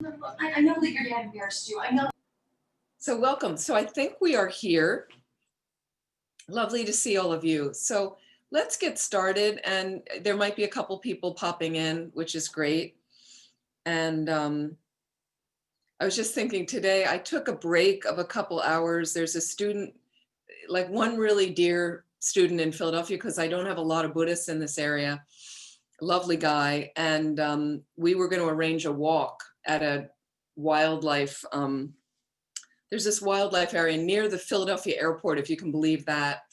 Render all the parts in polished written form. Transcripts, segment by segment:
I know that your dad embarrassed you. I know. So welcome. So I think we are here. Lovely to see all of you. So let's get started. And there might be a couple people popping in, which is great. And I was just thinking today, I took a break of a couple hours. There's a student, like one really dear student in Philadelphia, because I don't have a lot of Buddhists in this area. Lovely guy. And we were going to arrange a walk at a wildlife there's this wildlife area near the Philadelphia airport, if you can believe that.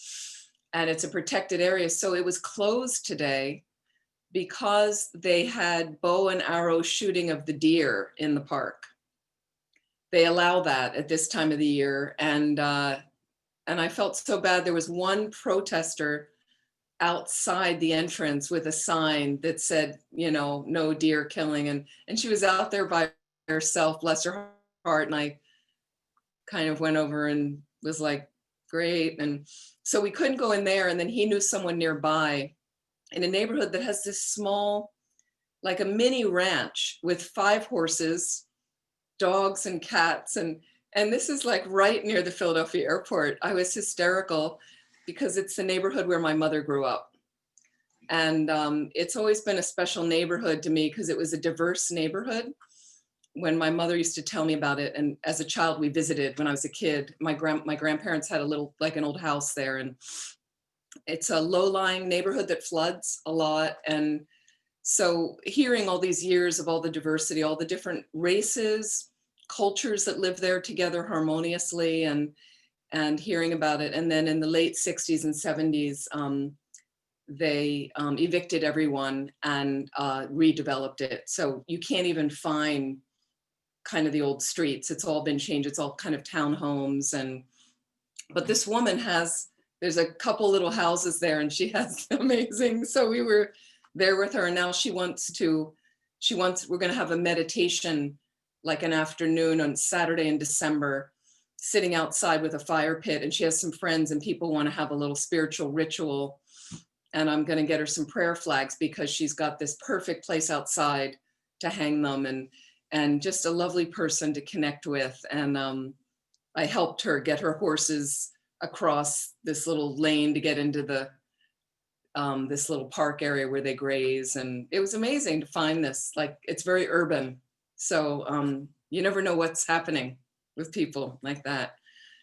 And it's a protected area. So it was closed today because they had bow and arrow shooting of the deer in the park. They allow that at this time of the year. And I felt so bad. There was one protester outside the entrance with a sign that said, no deer killing. And she was out there by herself, bless her heart. And I kind of went over and was like, great. And so we couldn't go in there. And then he knew someone nearby in a neighborhood that has this small, like a mini ranch with 5 horses, dogs and cats. And this is like right near the Philadelphia airport. I was hysterical because it's the neighborhood where my mother grew up. And it's always been a special neighborhood to me because it was a diverse neighborhood. When my mother used to tell me about it, and as a child we visited when I was a kid, my grandparents had a little, like an old house there, and it's a low-lying neighborhood that floods a lot. And so hearing all these years of all the diversity, all the different races, cultures that live there together harmoniously, and hearing about it. And then in the late 60s and 70s, they evicted everyone and redeveloped it. So you can't even find kind of the old streets. It's all been changed. It's all kind of townhomes. But this woman there's a couple little houses there and she has amazing. So we were there with her, and now we're going to have a meditation, like an afternoon on Saturday in December, sitting outside with a fire pit. And she has some friends and people want to have a little spiritual ritual. And I'm going to get her some prayer flags because she's got this perfect place outside to hang them, and just a lovely person to connect with. And I helped her get her horses across this little lane to get into this little park area where they graze. And it was amazing to find this, like, it's very urban. So you never know what's happening with people like that.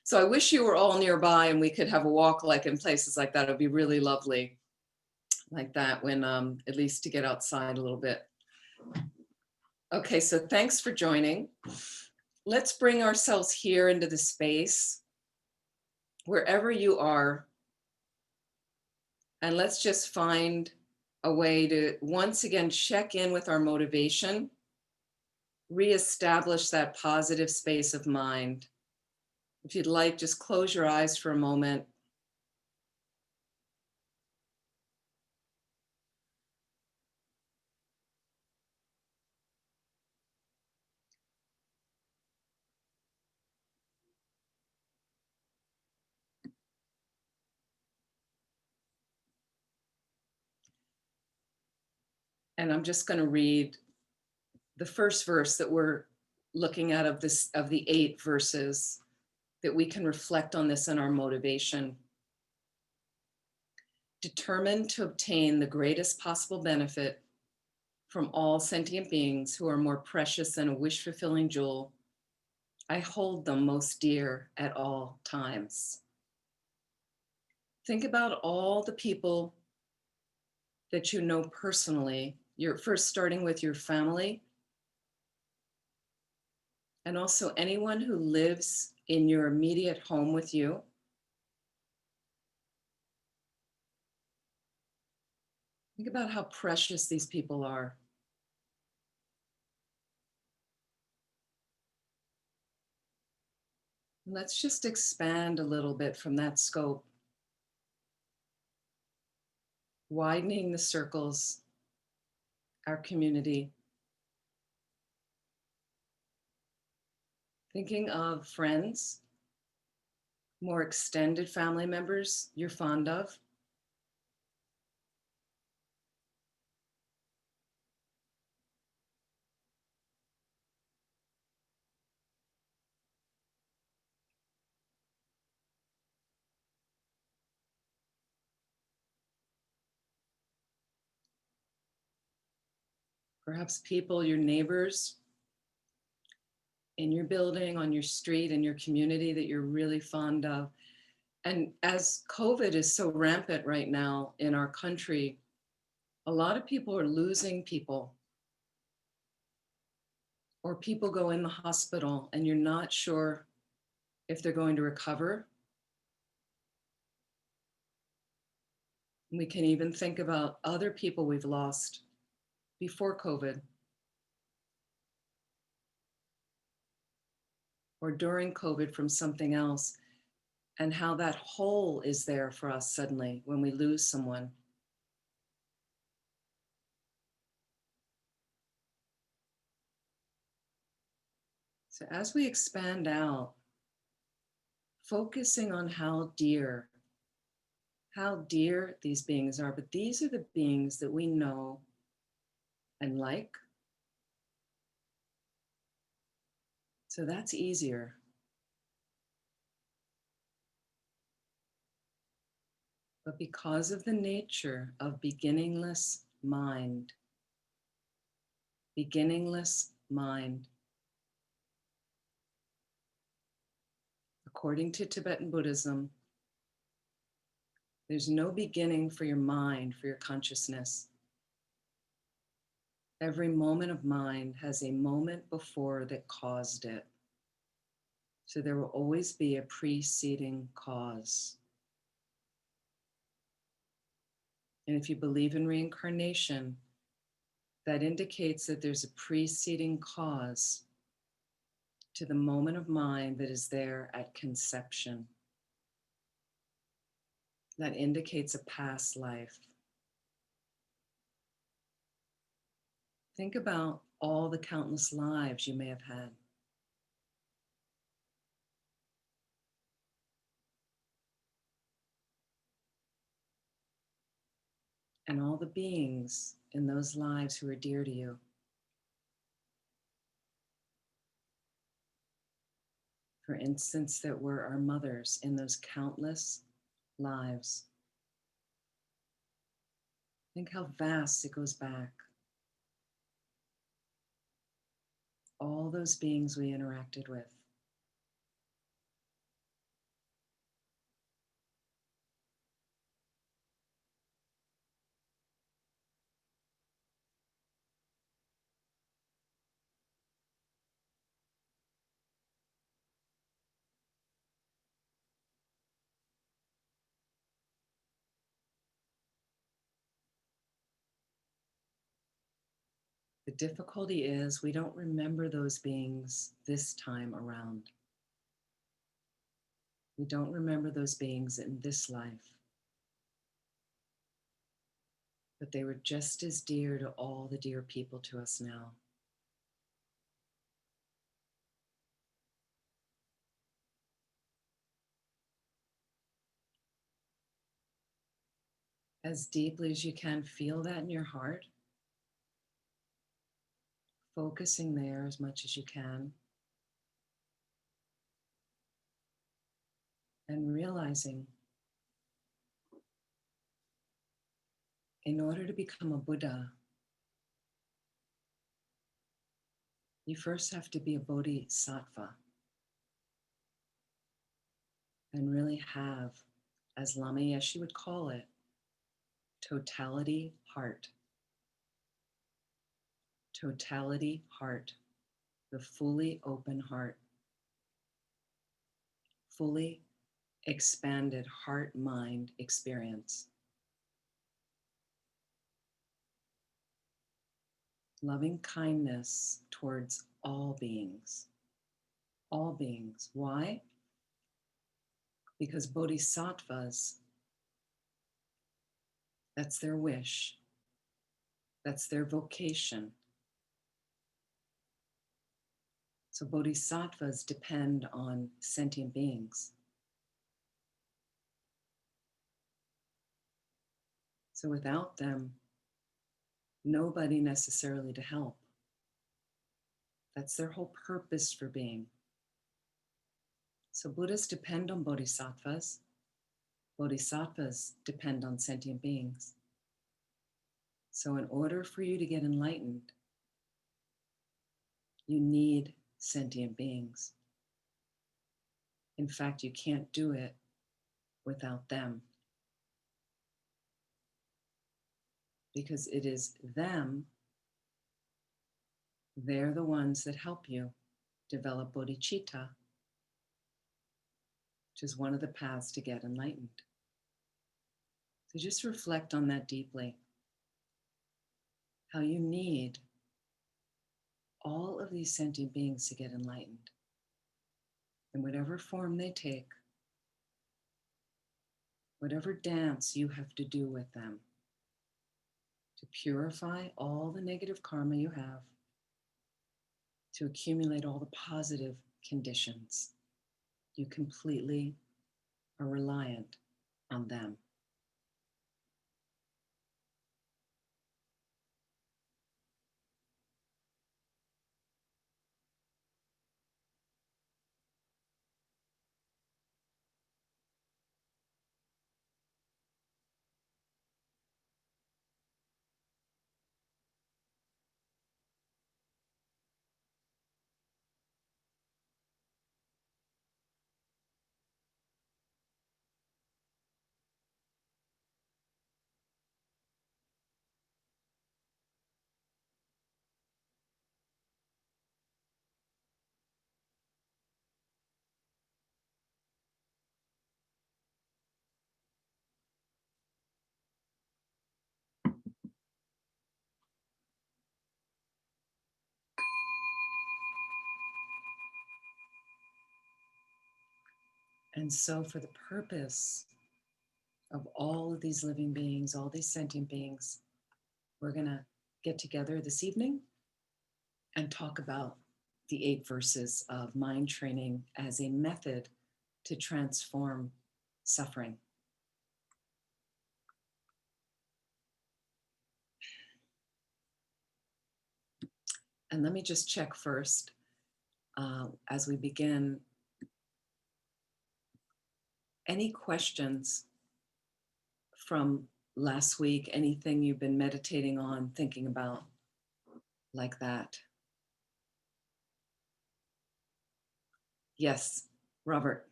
So I wish you were all nearby and we could have a walk like in places like that. It would be really lovely like that, when at least to get outside a little bit. Okay, so thanks for joining. Let's bring ourselves here into the space, wherever you are, and let's just find a way to once again check in with our motivation, reestablish that positive space of mind. If you'd like, just close your eyes for a moment. And I'm just going to read the first verse that we're looking at of the 8 verses, that we can reflect on this in our motivation. Determined to obtain the greatest possible benefit from all sentient beings who are more precious than a wish-fulfilling jewel, I hold them most dear at all times. Think about all the people that you know personally. You're first starting with your family, and also anyone who lives in your immediate home with you. Think about how precious these people are. Let's just expand a little bit from that scope, widening the circles, our community. Thinking of friends, more extended family members you're fond of. perhaps people, your neighbors in your building, on your street, in your community that you're really fond of. And as COVID is so rampant right now in our country, a lot of people are losing people, or people go in the hospital and you're not sure if they're going to recover. We can even think about other people we've lost before COVID or during COVID from something else, and how that hole is there for us suddenly when we lose someone. So as we expand out, focusing on how dear these beings are, but these are the beings that we know and like. So that's easier. But because of the nature of beginningless mind, according to Tibetan Buddhism, there's no beginning for your mind, for your consciousness. Every moment of mind has a moment before that caused it. So there will always be a preceding cause. And if you believe in reincarnation, that indicates that there's a preceding cause to the moment of mind that is there at conception. That indicates a past life. Think about all the countless lives you may have had. And all the beings in those lives who are dear to you. For instance, that were our mothers in those countless lives. Think how vast it goes back. All those beings we interacted with. The difficulty is we don't remember those beings this time around. We don't remember those beings in this life. But they were just as dear to all the dear people to us now. As deeply as you can, feel that in your heart. Focusing there as much as you can. And realizing, in order to become a Buddha, you first have to be a bodhisattva and really have, as Lama Yeshe would call it, totality heart. Totality heart, the fully open heart, fully expanded heart-mind experience. Loving kindness towards all beings. All beings. Why? Because bodhisattvas, that's their wish. That's their vocation. So bodhisattvas depend on sentient beings. So without them, nobody necessarily to help. That's their whole purpose for being. So Buddhas depend on bodhisattvas. Bodhisattvas depend on sentient beings. So in order for you to get enlightened, You need sentient beings. In fact, you can't do it without them, because it is them, they're the ones that help you develop bodhicitta, which is one of the paths to get enlightened. So just reflect on that deeply, how you need all of these sentient beings to get enlightened, in whatever form they take, whatever dance you have to do with them to purify all the negative karma you have, to accumulate all the positive conditions. You completely are reliant on them. And so for the purpose of all of these living beings, all these sentient beings, we're gonna get together this evening and talk about the 8 verses of mind training as a method to transform suffering. And let me just check first, as we begin, any questions from last week, anything you've been meditating on, thinking about like that? Yes, Robert.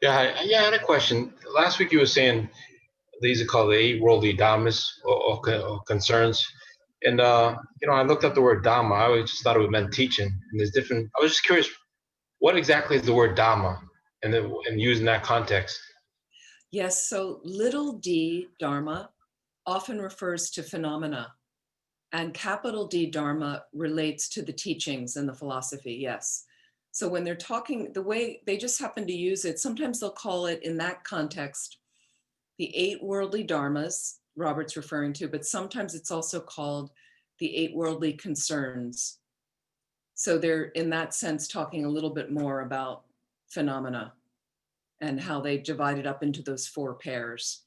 Yeah, I had a question. Last week you were saying these are called the 8 worldly dhammas or concerns. And, I looked up the word dhamma. I always just thought it meant teaching. And there's different, I was just curious, what exactly is the word dhamma and used in that context? Yes, so little d, dharma, often refers to phenomena, and capital D, dharma, relates to the teachings and the philosophy, yes. So when they're talking, the way they just happen to use it, sometimes they'll call it in that context, the 8 worldly dharmas, Robert's referring to, but sometimes it's also called the 8 worldly concerns. So they're in that sense talking a little bit more about phenomena and how they divide it up into those 4 pairs.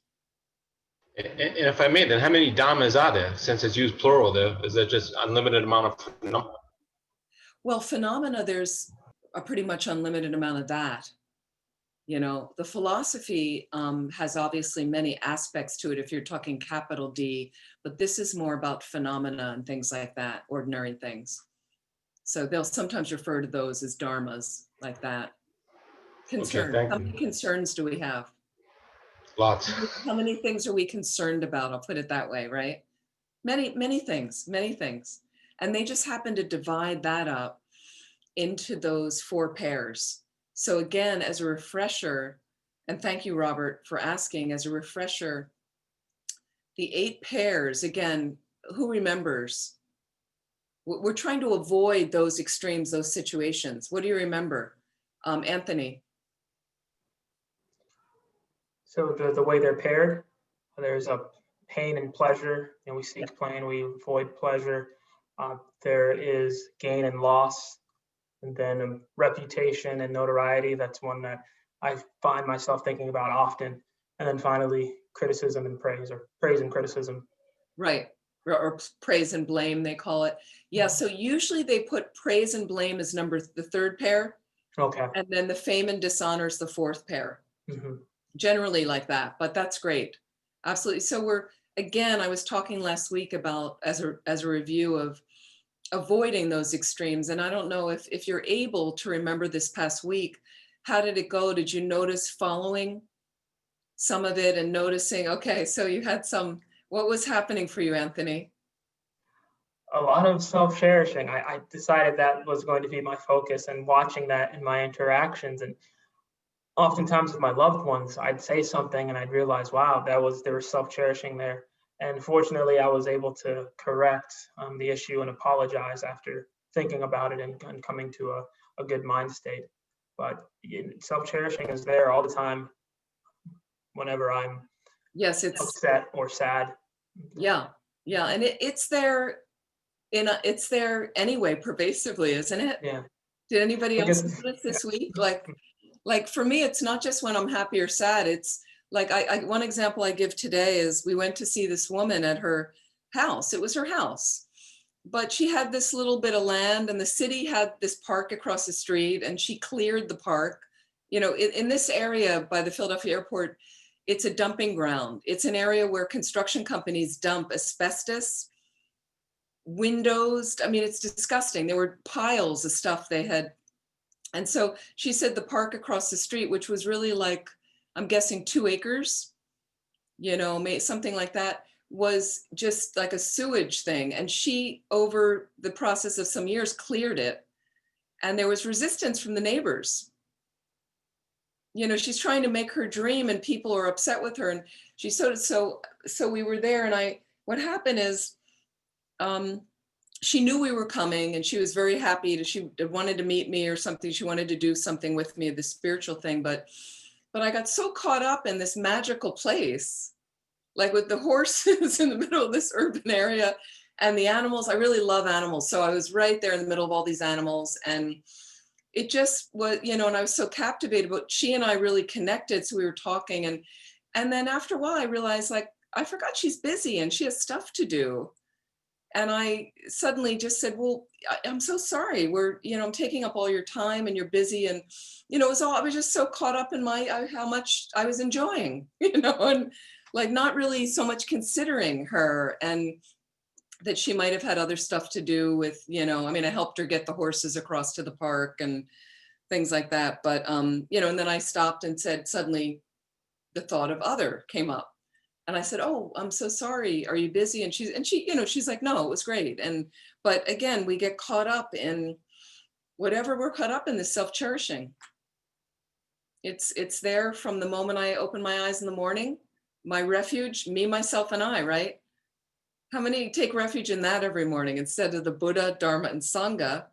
And if I may, then how many dhammas are there? Since it's used plural there, is there just unlimited amount of phenomena? Well, phenomena, there's a pretty much unlimited amount of that. The philosophy has obviously many aspects to it if you're talking capital D, but this is more about phenomena and things like that, ordinary things. So they'll sometimes refer to those as dharmas, like that. Concern. Okay, thank How you. many concerns do we have? Lots. How many things are we concerned about? I'll put it that way, right? Many things, many things. And they just happen to divide that up into those 4 pairs. So again, as a refresher, and thank you, Robert, for asking, as a refresher, the 8 pairs, again, who remembers? We're trying to avoid those extremes, those situations. What do you remember? Anthony? So the way they're paired, there's a pain and pleasure, and we seek pain, we avoid pleasure. There is gain and loss, and then reputation and notoriety. That's one that I find myself thinking about often. And then finally, criticism and praise, or praise and criticism. Right, or praise and blame, they call it. Yeah, so usually they put praise and blame as the 3rd pair. Okay. And then the fame and dishonor is the 4th pair. Mm-hmm. Generally like that, but that's great. Absolutely. So again, I was talking last week about, as a review of avoiding those extremes. And I don't know if you're able to remember this past week, how did it go? Did you notice following some of it and noticing, okay, so you had some, what was happening for you, Anthony? A lot of self-cherishing. I decided that was going to be my focus, and watching that in my interactions. And oftentimes with my loved ones, I'd say something and I'd realize, wow, there was self-cherishing there. And fortunately, I was able to correct the issue and apologize after thinking about it and coming to a good mind state. But self-cherishing is there all the time whenever I'm Yes, it's upset or sad. yeah, yeah, and it's there it's there anyway, pervasively, isn't it? Yeah. Did anybody else Because notice this week? Like for me, it's not just when I'm happy or sad. It's like one example I give today is we went to see this woman at her house. It was her house, but she had this little bit of land, and the city had this park across the street, and she cleared the park. You know, in this area by the Philadelphia airport, it's a dumping ground. It's an area where construction companies dump asbestos, windows. I mean, it's disgusting. There were piles of stuff they had. And so she said the park across the street, which was really like, I'm guessing 2 acres, you know, something like that, was just like a sewage thing. And she, over the process of some years, cleared it. And there was resistance from the neighbors. You know, she's trying to make her dream and people are upset with her. And she so we were there, and what happened is, she knew we were coming, and she was very happy she wanted to meet me or something. She wanted to do something with me, the spiritual thing. But I got so caught up in this magical place, like with the horses in the middle of this urban area and the animals. I really love animals. So I was right there in the middle of all these animals, and it just was, you know, and I was so captivated, but she and I really connected. So we were talking, and then after a while I realized, like, I forgot she's busy and she has stuff to do. And I suddenly just said, well, I'm so sorry. I'm taking up all your time and you're busy. And, you know, I was just so caught up in how much I was enjoying, you know, and like not really so much considering her, and that she might have had other stuff to do with, you know, I mean, I helped her get the horses across to the park and things like that. But, you know, and then I stopped and said, suddenly the thought of other came up. And I said, oh, I'm so sorry. Are you busy? And she, you know, she's like, no, it was great. But again, we get caught up in whatever we're caught up in, this self-cherishing. It's there from the moment I open my eyes in the morning, my refuge, me, myself, and I, right? How many take refuge in that every morning instead of the Buddha, Dharma, and Sangha?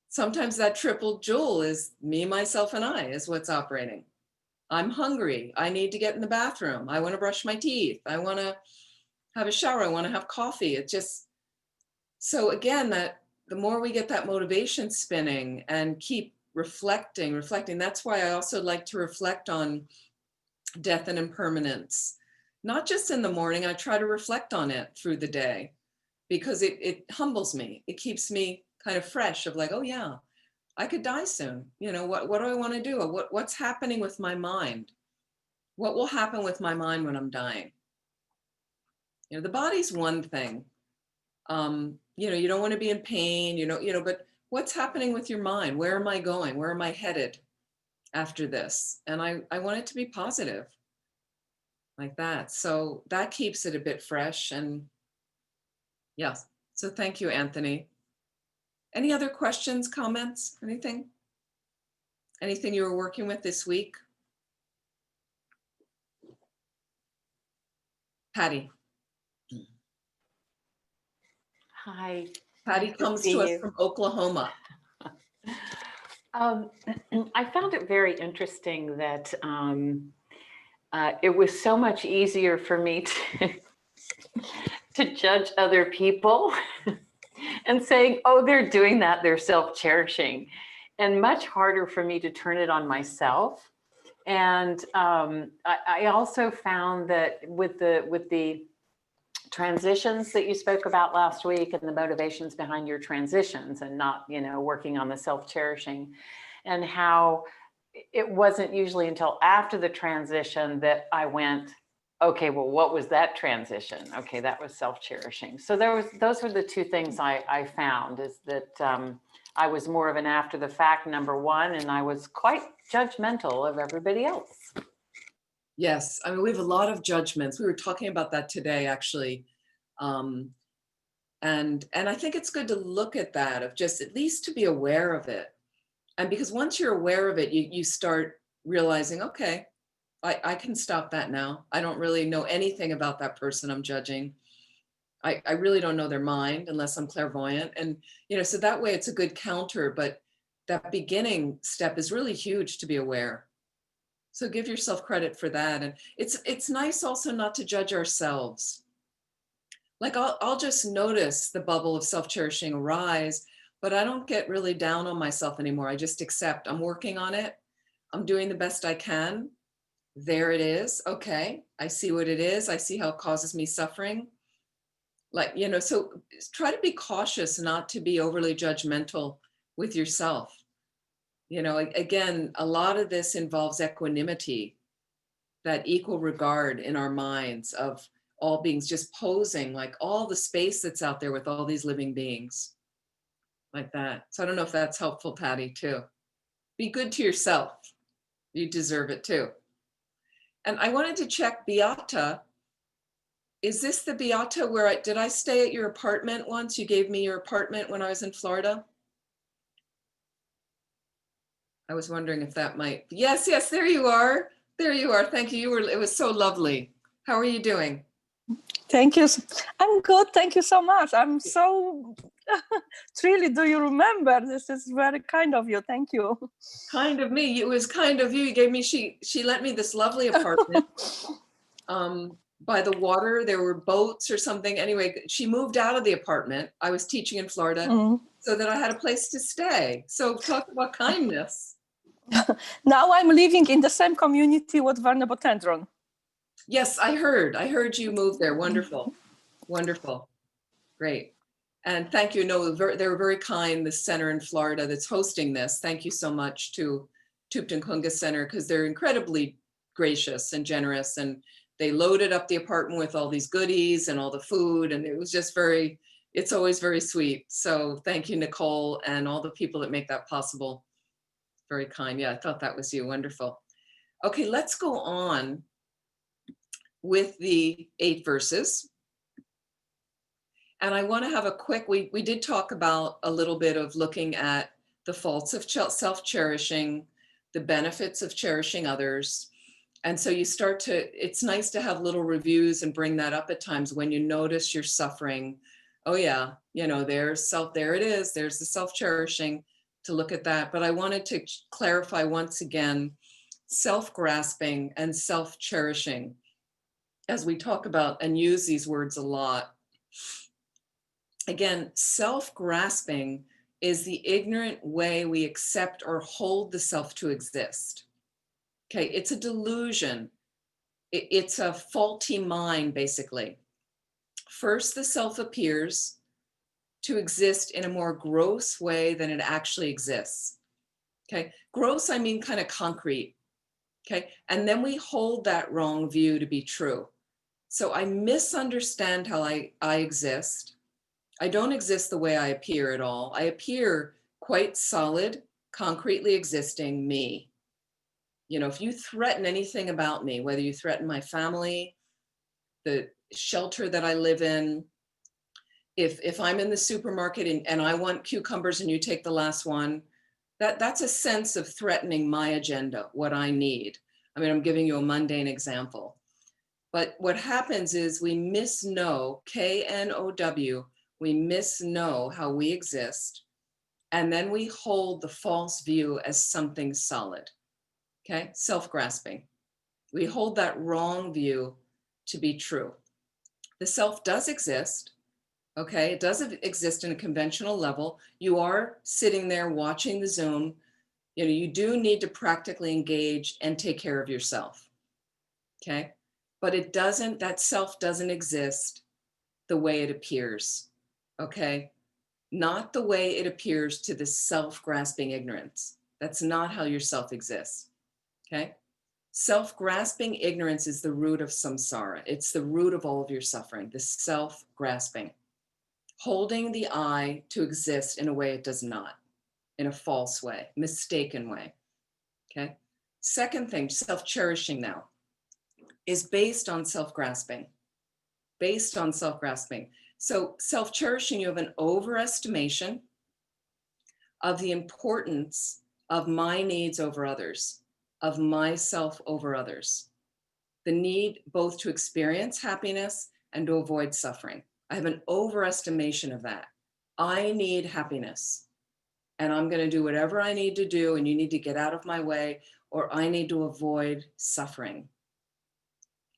Sometimes that triple jewel is me, myself, and I is what's operating. I'm hungry. I need to get in the bathroom. I want to brush my teeth. I want to have a shower. I want to have coffee. It just, so again, that the more we get that motivation spinning and keep reflecting, that's why I also like to reflect on death and impermanence. Not just in the morning, I try to reflect on it through the day, because it humbles me. It keeps me kind of fresh of like, oh yeah, I could die soon. You know, what do I want to do? What's happening with my mind? What will happen with my mind when I'm dying? You know, the body's one thing. You know, you don't want to be in pain, you know, but what's happening with your mind? Where am I going? Where am I headed after this? And I want it to be positive like that. So that keeps it a bit fresh. And yes. So thank you, Anthony. Any other questions, comments, anything? Anything you were working with this week? Patty. Hi. Patty Nice to comes see to us you. from Oklahoma. I found it very interesting that it was so much easier for me to judge other people and saying, oh, they're doing that, they're self-cherishing, and much harder for me to turn it on myself. And I also found that with the transitions that you spoke about last week and the motivations behind your transitions, and not, you know, working on the self-cherishing, and how it wasn't usually until after the transition that I went, okay, well, what was that transition? Okay, that was self-cherishing. So those were the two things I found, is that I was more of an after the fact, number one, and I was quite judgmental of everybody else. Yes, I mean, we have a lot of judgments. We were talking about that today, actually. And I think it's good to look at that, of just at least to be aware of it. And because once you're aware of it, you start realizing, okay, I can stop that now. I don't really know anything about that person I'm judging. I really don't know their mind unless I'm clairvoyant. And, so that way it's a good counter, but that beginning step is really huge to be aware. So give yourself credit for that. And it's nice also not to judge ourselves. Like I'll just notice the bubble of self-cherishing arise, but I don't get really down on myself anymore. I just accept I'm working on it. I'm doing the best I can. There it is. Okay. I see what it is. I see how it causes me suffering. So try to be cautious not to be overly judgmental with yourself. Again, a lot of this involves equanimity, that equal regard in our minds of all beings, just posing like all the space that's out there with all these living beings like that. So I don't know if that's helpful, Patty, too. Be good to yourself. You deserve it too. And I wanted to check Beata. Is this the Beata where did I stay at your apartment once? You gave me your apartment when I was in Florida. I was wondering if that might, yes, there you are. There you are. Thank you. It was so lovely. How are you doing? Thank you. I'm good. Thank you so much. I'm so thrilled. Do you remember? This is very kind of you. Thank you. Kind of me. It was kind of you. You gave me, she lent me this lovely apartment by the water. There were boats or something. Anyway, she moved out of the apartment. I was teaching in Florida so that I had a place to stay. So talk about kindness. Now I'm living in the same community with Varna Botendron. Yes, I heard you moved there. Wonderful. Wonderful. Great. And thank you. No, they were very kind, the center in Florida that's hosting this. Thank you so much to Tupten Kunga Center, because they're incredibly gracious and generous. And they loaded up the apartment with all these goodies and all the food. And it was just it's always very sweet. So thank you, Nicole, and all the people that make that possible. Very kind. Yeah, I thought that was you. Wonderful. Okay, let's go on with the 8 verses. And I want to have a quick, we did talk about a little bit of looking at the faults of self-cherishing, the benefits of cherishing others. And so it's nice to have little reviews and bring that up at times when you notice you're suffering. Oh yeah, there it is. There's the self-cherishing, to look at that. But I wanted to clarify once again, self-grasping and self-cherishing, as we talk about and use these words a lot. Again, self-grasping is the ignorant way we accept or hold the self to exist. Okay, it's a delusion. It's a faulty mind, basically. First, the self appears to exist in a more gross way than it actually exists. Okay, gross, I mean kind of concrete. Okay, and then we hold that wrong view to be true. So I misunderstand how I exist. I don't exist the way I appear at all. I appear quite solid, concretely existing me. If you threaten anything about me, whether you threaten my family, the shelter that I live in, if I'm in the supermarket and I want cucumbers and you take the last one, that's a sense of threatening my agenda, what I need. I mean, I'm giving you a mundane example. But what happens is we misknow, K-N-O-W, we misknow how we exist, and then we hold the false view as something solid. Okay, self-grasping. We hold that wrong view to be true. The self does exist. Okay, it does exist in a conventional level. You are sitting there watching the Zoom. You do need to practically engage and take care of yourself. Okay, but that self doesn't exist the way it appears. Okay, not the way it appears to the self-grasping ignorance. That's not how your self exists. Okay, Self-grasping ignorance is the root of samsara. It's the root of all of your suffering, the self-grasping. Holding the I to exist in a way it does not, in a false way, mistaken way, okay? Second thing, self-cherishing now, is based on self-grasping, based on self-grasping. So self-cherishing, you have an overestimation of the importance of my needs over others, of myself over others, the need both to experience happiness and to avoid suffering. I have an overestimation of that. I need happiness and I'm going to do whatever I need to do, and you need to get out of my way, or I need to avoid suffering.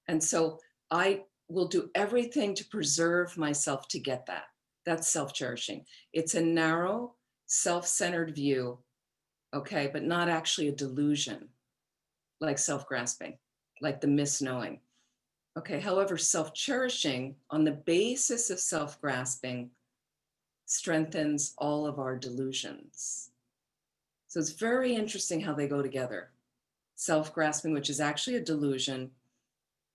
And so I will do everything to preserve myself to get that. That's self-cherishing. It's a narrow, self-centered view, okay, but not actually a delusion, like self-grasping, like the misknowing. Okay, however, self-cherishing on the basis of self-grasping strengthens all of our delusions. So it's very interesting how they go together. Self-grasping, which is actually a delusion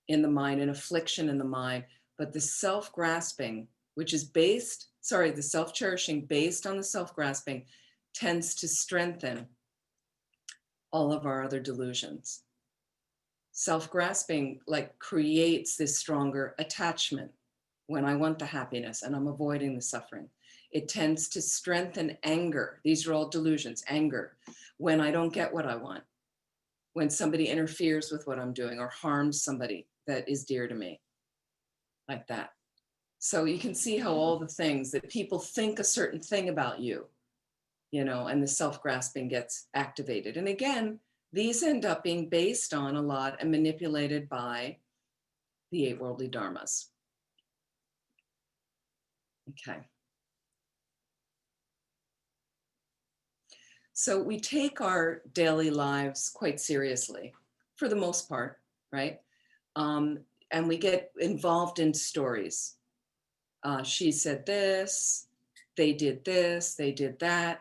in the mind, an affliction in the mind, but the self-grasping, which is based, the self-cherishing based on the self-grasping, tends to strengthen all of our other delusions. Self-grasping like creates this stronger attachment when I want the happiness and I'm avoiding the suffering. It tends to strengthen anger. These are all delusions, anger, when I don't get what I want, when somebody interferes with what I'm doing or harms somebody that is dear to me, like that. So you can see how all the things that people think a certain thing about you, you know, and the self-grasping gets activated. And again, these end up being based on a lot and manipulated by the 8 worldly dharmas. Okay. So we take our daily lives quite seriously, for the most part, right? And we get involved in stories. She said this, they did that.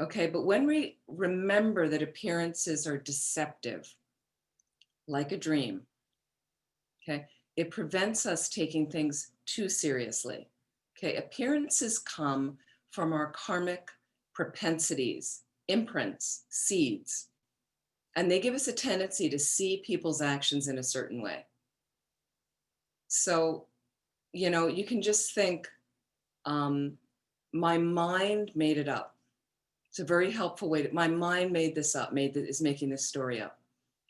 Okay, but when we remember that appearances are deceptive, like a dream, okay, it prevents us taking things too seriously. Okay, appearances come from our karmic propensities, imprints, seeds, and they give us a tendency to see people's actions in a certain way. So, you know, you can just think, my mind made it up. It's a very helpful way my mind made this up, is making this story up.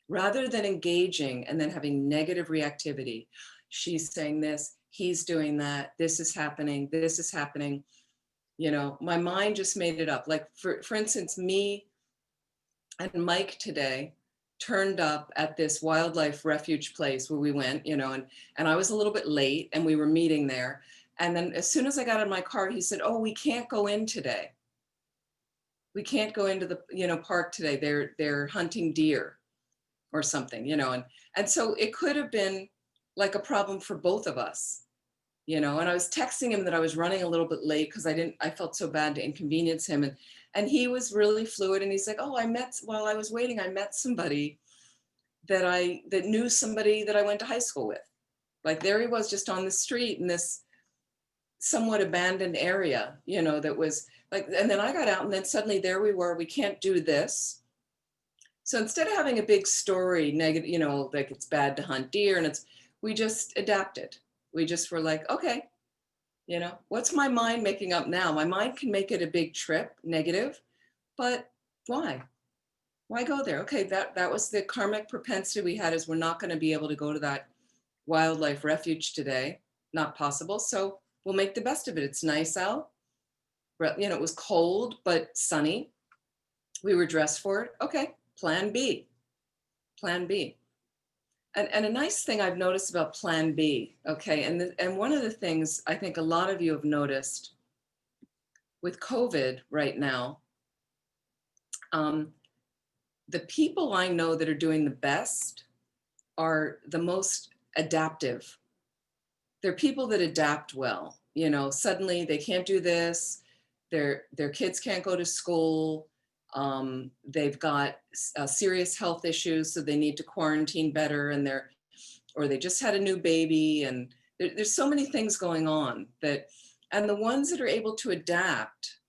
Rather than engaging and then having negative reactivity, she's saying this, he's doing that, this is happening, you know, my mind just made it up. Like for instance, me and Mike today turned up at this wildlife refuge place where we went, you know, and I was a little bit late and we were meeting there. And then as soon as I got in my car, he said, oh, we can't go in today. We can't go into the, you know, park today. They're hunting deer or something, you know, and so it could have been like a problem for both of us, you know. And I was texting him that I was running a little bit late because I felt so bad to inconvenience him, and he was really fluid, and he's like, oh, while I was waiting, I met somebody that knew somebody that I went to high school with. Like there he was just on the street in this somewhat abandoned area, you know, that was like, and then I got out and then suddenly there we were, we can't do this. So instead of having a big story, negative, you know, like it's bad to hunt deer and we just adapted. We just were like, okay, you know, what's my mind making up now? My mind can make it a big trip, negative, but why? Why go there? Okay, that was the karmic propensity we had, is we're not going to be able to go to that wildlife refuge today. Not possible. So we'll make the best of it. It's nice out. You know, it was cold, but sunny. We were dressed for it. Okay, plan B. Plan B. And a nice thing I've noticed about plan B, okay, and one of the things I think a lot of you have noticed with COVID right now, the people I know that are doing the best are the most adaptive. They're people that adapt well. You know, suddenly they can't do this, their kids can't go to school, They've got serious health issues, so they need to quarantine better, and or they just had a new baby, and there's so many things going on and the ones that are able to adapt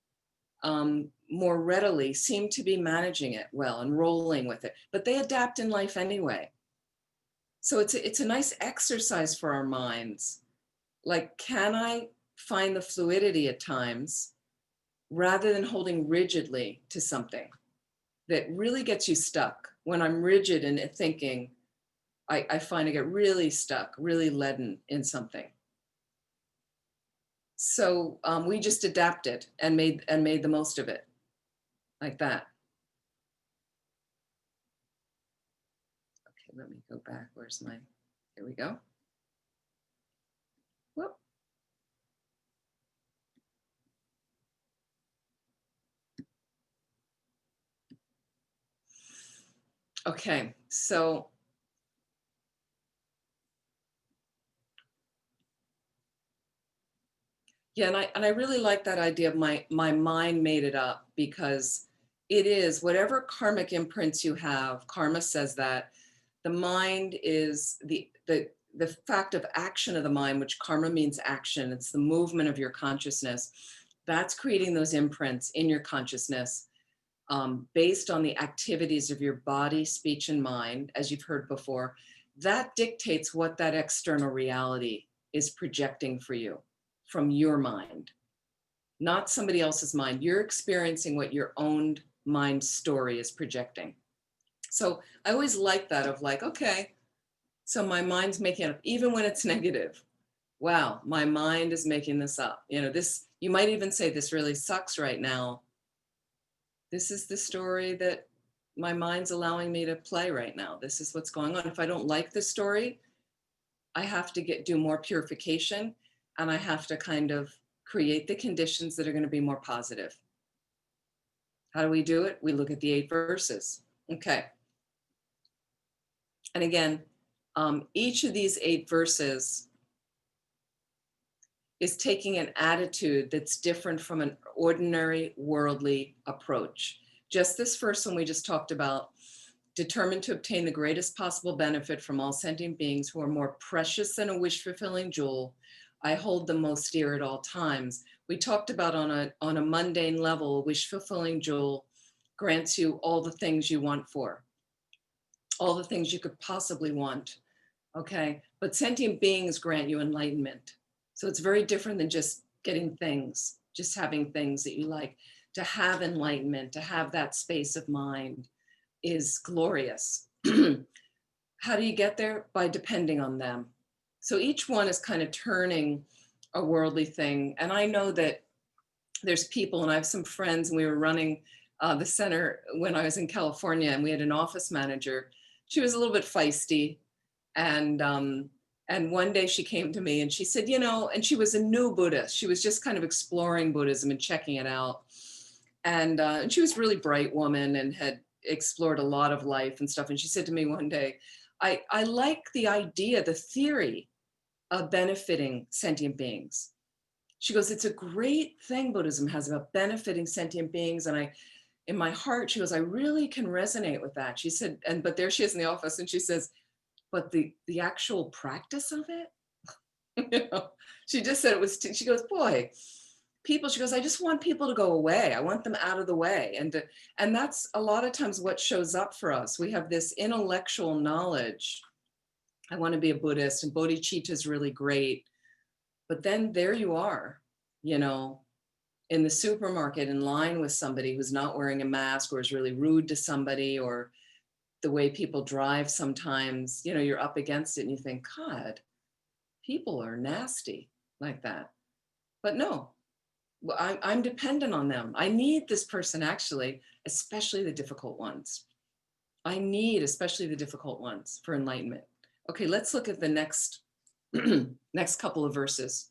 more readily seem to be managing it well and rolling with it, but they adapt in life anyway. So it's a nice exercise for our minds. Like, can I find the fluidity at times rather than holding rigidly to something that really gets you stuck? When I'm rigid in thinking, I find I get really stuck, really leaden in something. So we just adapted and made the most of it, like that. Okay, let me go back. Where's my? Here we go. Whoop. Okay, so yeah, and I really like that idea of my mind made it up, because it is whatever karmic imprints you have. Karma says that the mind is the fact of action of the mind, which karma means action. It's the movement of your consciousness. That's creating those imprints in your consciousness based on the activities of your body, speech, and mind, as you've heard before. That dictates what that external reality is projecting for you from your mind, not somebody else's mind. You're experiencing what your own mind story is projecting. So I always like that, of like, okay, so my mind's making it up, even when it's negative. Wow, my mind is making this up. You know, this, you might even say, this really sucks right now. This is the story that my mind's allowing me to play right now. This is what's going on. If I don't like the story, I have to do more purification, and I have to kind of create the conditions that are going to be more positive. How do we do it? We look at the 8 verses. Okay. And again, each of these 8 verses is taking an attitude that's different from an ordinary worldly approach. Just this first one we just talked about, determined to obtain the greatest possible benefit from all sentient beings who are more precious than a wish-fulfilling jewel, I hold them most dear at all times. We talked about on a mundane level, a wish-fulfilling jewel grants you all the things you want for, all the things you could possibly want, okay? But sentient beings grant you enlightenment. So it's very different than just getting things, just having things that you like. To have enlightenment, to have that space of mind is glorious. How do you get there? By depending on them. So each one is kind of turning a worldly thing. And I know that there's people, and I have some friends, and we were running the center when I was in California, and we had an office manager. She was a little bit feisty. And one day she came to me and she said, you know, and she was a new Buddhist. She was just kind of exploring Buddhism and checking it out. And she was a really bright woman and had explored a lot of life and stuff. And she said to me one day, I like the idea, the theory of benefiting sentient beings. She goes, it's a great thing Buddhism has about benefiting sentient beings. And in my heart, she goes, I really can resonate with that. She said, but there she is in the office, and she says, but the actual practice of it, you know, she just said it was, she goes, boy, people, she goes, I just want people to go away. I want them out of the way. And that's a lot of times what shows up for us. We have this intellectual knowledge. I want to be a Buddhist, and bodhicitta is really great. But then there you are, you know, in the supermarket in line with somebody who's not wearing a mask, or is really rude to somebody, or the way people drive sometimes, you know, you're up against it and you think, God, people are nasty like that. But no, I'm dependent on them. I need this person, actually, especially the difficult ones. I need especially the difficult ones for enlightenment. Okay, let's look at the next, next couple of verses.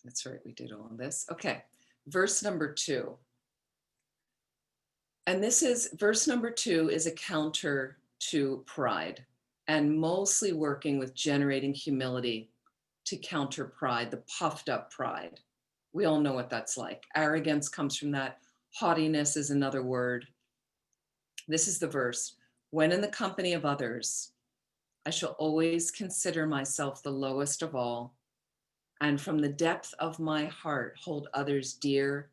That's right, we did all of this. Okay, verse number 2. And this is, verse number 2 is a counter to pride. and mostly working with generating humility to counter pride, the puffed up pride. We all know what that's like. Arrogance comes from that. Haughtiness is another word. This is the verse. When in the company of others, I shall always consider myself the lowest of all, and from the depth of my heart hold others dear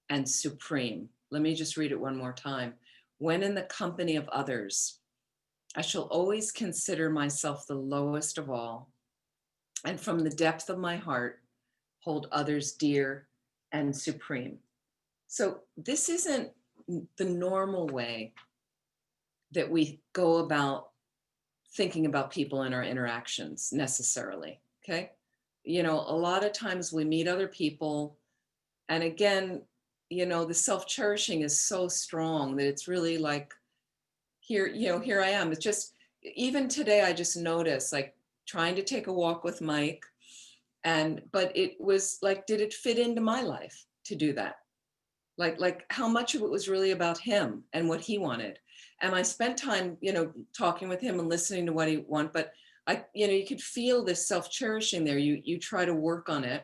and supreme. Let me just read it one more time. When in the company of others, I shall always consider myself the lowest of all, and from the depth of my heart hold others dear and supreme. So this isn't the normal way that we go about thinking about people in our interactions necessarily, okay? You know, a lot of times we meet other people, and again, you know, the self-cherishing is so strong that it's really like, here, you know, here I am. It's just, even today, I just noticed, like, trying to take a walk with Mike, but it was like, did it fit into my life to do that? Like how much of it was really about him and what he wanted. And I spent time, you know, talking with him and listening to what he wanted, but you know, you could feel this self-cherishing there. You try to work on it.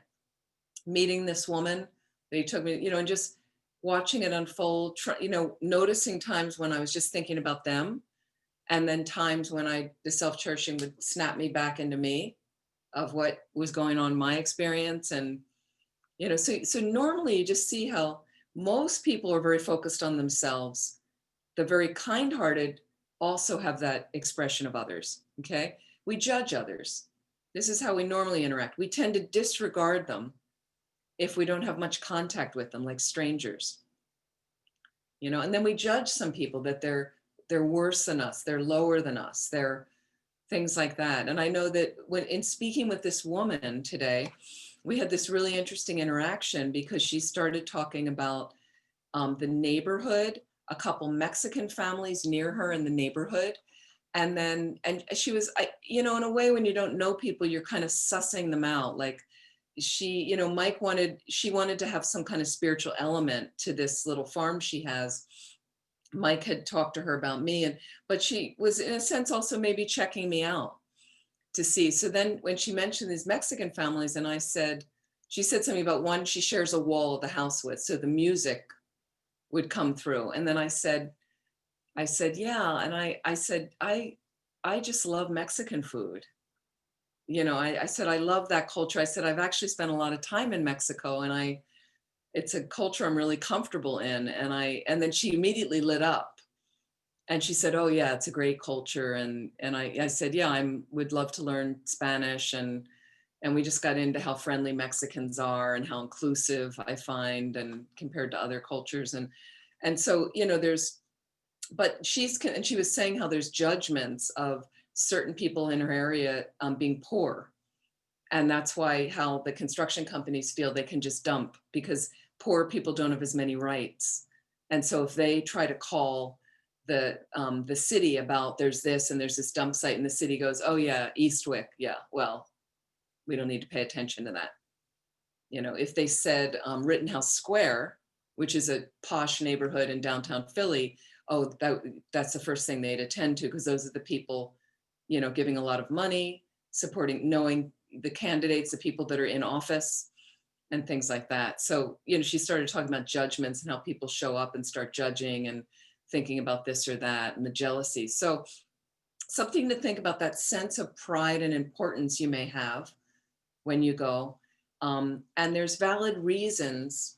Meeting this woman, they took me, you know, and just watching it unfold, you know, noticing times when I was just thinking about them, and then times when the self-cherishing would snap me back into me of what was going on in my experience. And, you know, so normally you just see how most people are very focused on themselves. The very kind-hearted also have that expression of others, okay? We judge others. This is how we normally interact. We tend to disregard them if we don't have much contact with them, like strangers, you know, and then we judge some people that they're worse than us, they're lower than us, they're things like that. And I know that when in speaking with this woman today, we had this really interesting interaction because she started talking about the neighborhood, a couple Mexican families near her in the neighborhood. And she was, you know, in a way, when you don't know people, you're kind of sussing them out. Like she, you know, she wanted to have some kind of spiritual element to this little farm she has. Mike had talked to her about me, but she was in a sense also maybe checking me out to see. So then when she mentioned these Mexican families, and she said something about one she shares a wall of the house with, so the music would come through. And then I said, yeah. And I said, I just love Mexican food. You know, I said, I love that culture. I said, I've actually spent a lot of time in Mexico, and it's a culture I'm really comfortable in. And then she immediately lit up and she said, oh yeah, it's a great culture. And I said, yeah, would love to learn Spanish. And we just got into how friendly Mexicans are and how inclusive I find, and compared to other cultures. And so, you know, but she was saying how there's judgments of certain people in her area being poor. And that's why how the construction companies feel they can just dump, because poor people don't have as many rights. And so if they try to call the city about there's this and there's this dump site, and the city goes, oh yeah, Eastwick, yeah, well, we don't need to pay attention to that. You know, if they said Rittenhouse Square, which is a posh neighborhood in downtown Philly, oh, that's the first thing they'd attend to, because those are the people, you know, giving a lot of money, supporting, knowing the candidates, the people that are in office, and things like that. So, you know, she started talking about judgments and how people show up and start judging and thinking about this or that, and the jealousy. So something to think about, that sense of pride and importance you may have when you go. And there's valid reasons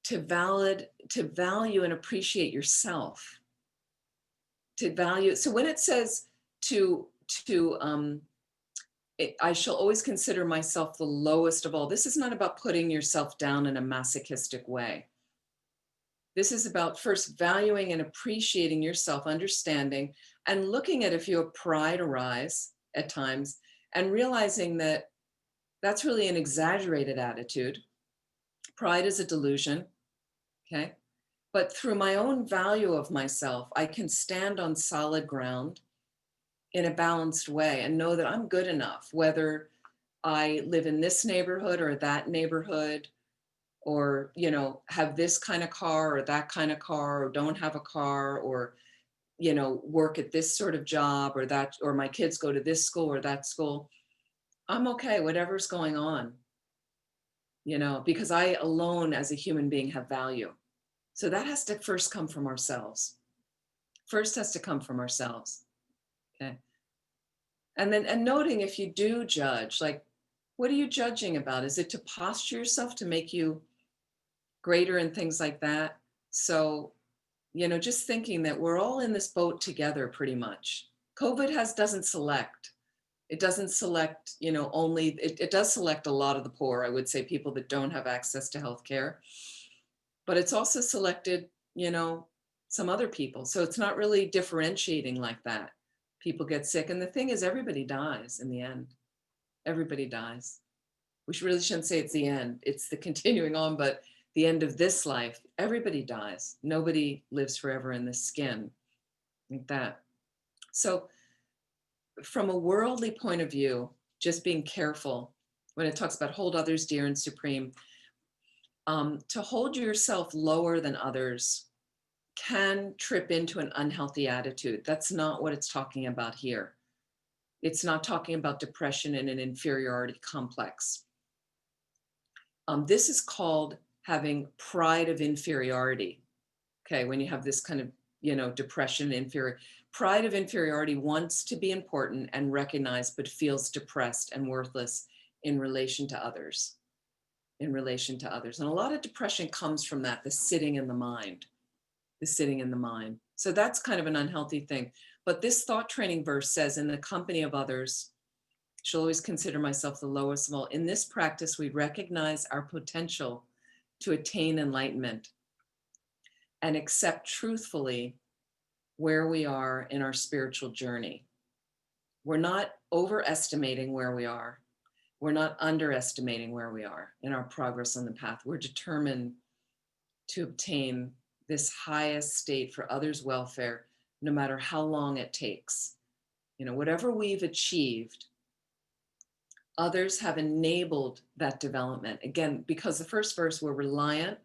to value and appreciate yourself, to value. So when it says I shall always consider myself the lowest of all, this is not about putting yourself down in a masochistic way. This is about first valuing and appreciating yourself, understanding and looking at if you have pride arise at times, and realizing that that's really an exaggerated attitude. Pride is a delusion, okay? But through my own value of myself, I can stand on solid ground in a balanced way and know that I'm good enough, whether I live in this neighborhood or that neighborhood, or, you know, have this kind of car or that kind of car, or don't have a car, or you know, work at this sort of job or that, or my kids go to this school or that school. I'm okay, whatever's going on, you know, because I alone as a human being have value. So that has to first come from ourselves. First has to come from ourselves. Okay. And then, and noting if you do judge, like, what are you judging about? Is it to posture yourself to make you greater and things like that? So, you know, just thinking that we're all in this boat together pretty much. COVID doesn't select. It doesn't select, you know, only, it does select a lot of the poor, I would say, people that don't have access to healthcare. But it's also selected, you know, some other people. So it's not really differentiating like that. People get sick. And the thing is, everybody dies in the end. Everybody dies. We really shouldn't say it's the end. It's the continuing on, but the end of this life, everybody dies. Nobody lives forever in this skin like that. So from a worldly point of view, just being careful when it talks about hold others dear and supreme, to hold yourself lower than others can trip into an unhealthy attitude. That's not what it's talking about here. It's not talking about depression and an inferiority complex. This is called having pride of inferiority. Okay, when you have this kind of, you know, depression, pride of inferiority wants to be important and recognized, but feels depressed and worthless in relation to others. In relation to others. And a lot of depression comes from that, the sitting in the mind, the sitting in the mind. So that's kind of an unhealthy thing. But this thought training verse says, in the company of others, shall always consider myself the lowest of all. In this practice, we recognize our potential to attain enlightenment and accept truthfully where we are in our spiritual journey. We're not overestimating where we are. We're not underestimating where we are in our progress on the path. We're determined to obtain this highest state for others' welfare, no matter how long it takes. You know, whatever we've achieved, others have enabled that development. Again, because the first verse, we're reliant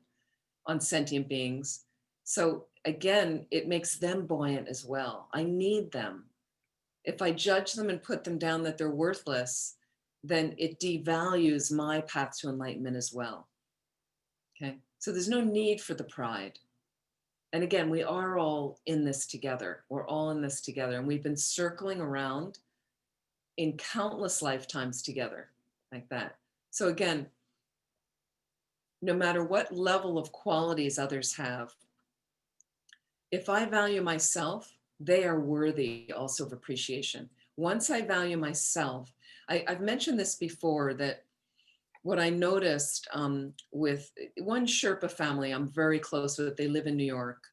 on sentient beings. So again, it makes them buoyant as well. I need them. If I judge them and put them down that they're worthless, then it devalues my path to enlightenment as well. Okay, so there's no need for the pride. And again, we are all in this together. We're all in this together. And we've been circling around in countless lifetimes together like that. So again, no matter what level of qualities others have, if I value myself, they are worthy also of appreciation. Once I value myself, I've mentioned this before, that what I noticed with one Sherpa family I'm very close with, they live in New York,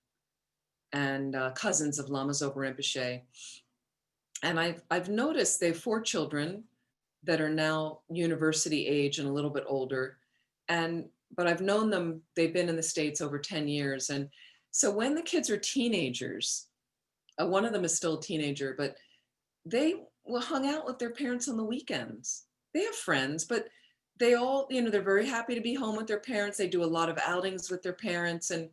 and cousins of Lama Zopa Rinpoche. And I've noticed they have 4 children that are now university age and a little bit older. But I've known them, they've been in the States over 10 years. And so when the kids are teenagers, one of them is still a teenager, but they hung out with their parents on the weekends. They have friends, but they all, you know, they're very happy to be home with their parents. They do a lot of outings with their parents. And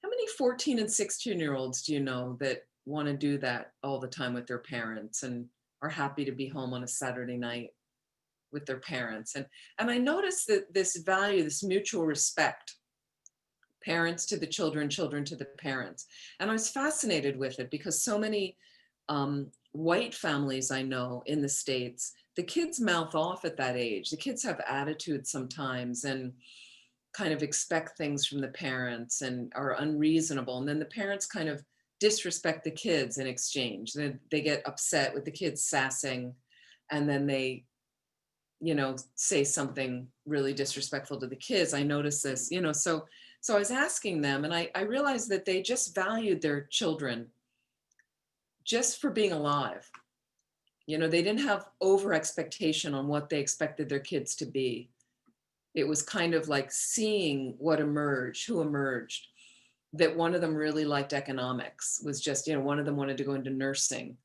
how many 14 and 16-year-olds do you know that want to do that all the time with their parents and are happy to be home on a Saturday night with their parents? And I noticed that this value, this mutual respect, parents to the children, children to the parents. And I was fascinated with it because so many white families I know in the States, the kids mouth off at that age. The kids have attitude sometimes and kind of expect things from the parents and are unreasonable. And then the parents kind of disrespect the kids in exchange. They get upset with the kids sassing, and then they, you know, say something really disrespectful to the kids. I noticed this, you know, so I was asking them, and I realized that they just valued their children just for being alive. You know, they didn't have over expectation on what they expected their kids to be. It was kind of like seeing what emerged, who emerged, that one of them really liked economics, was just, you know, one of them wanted to go into nursing.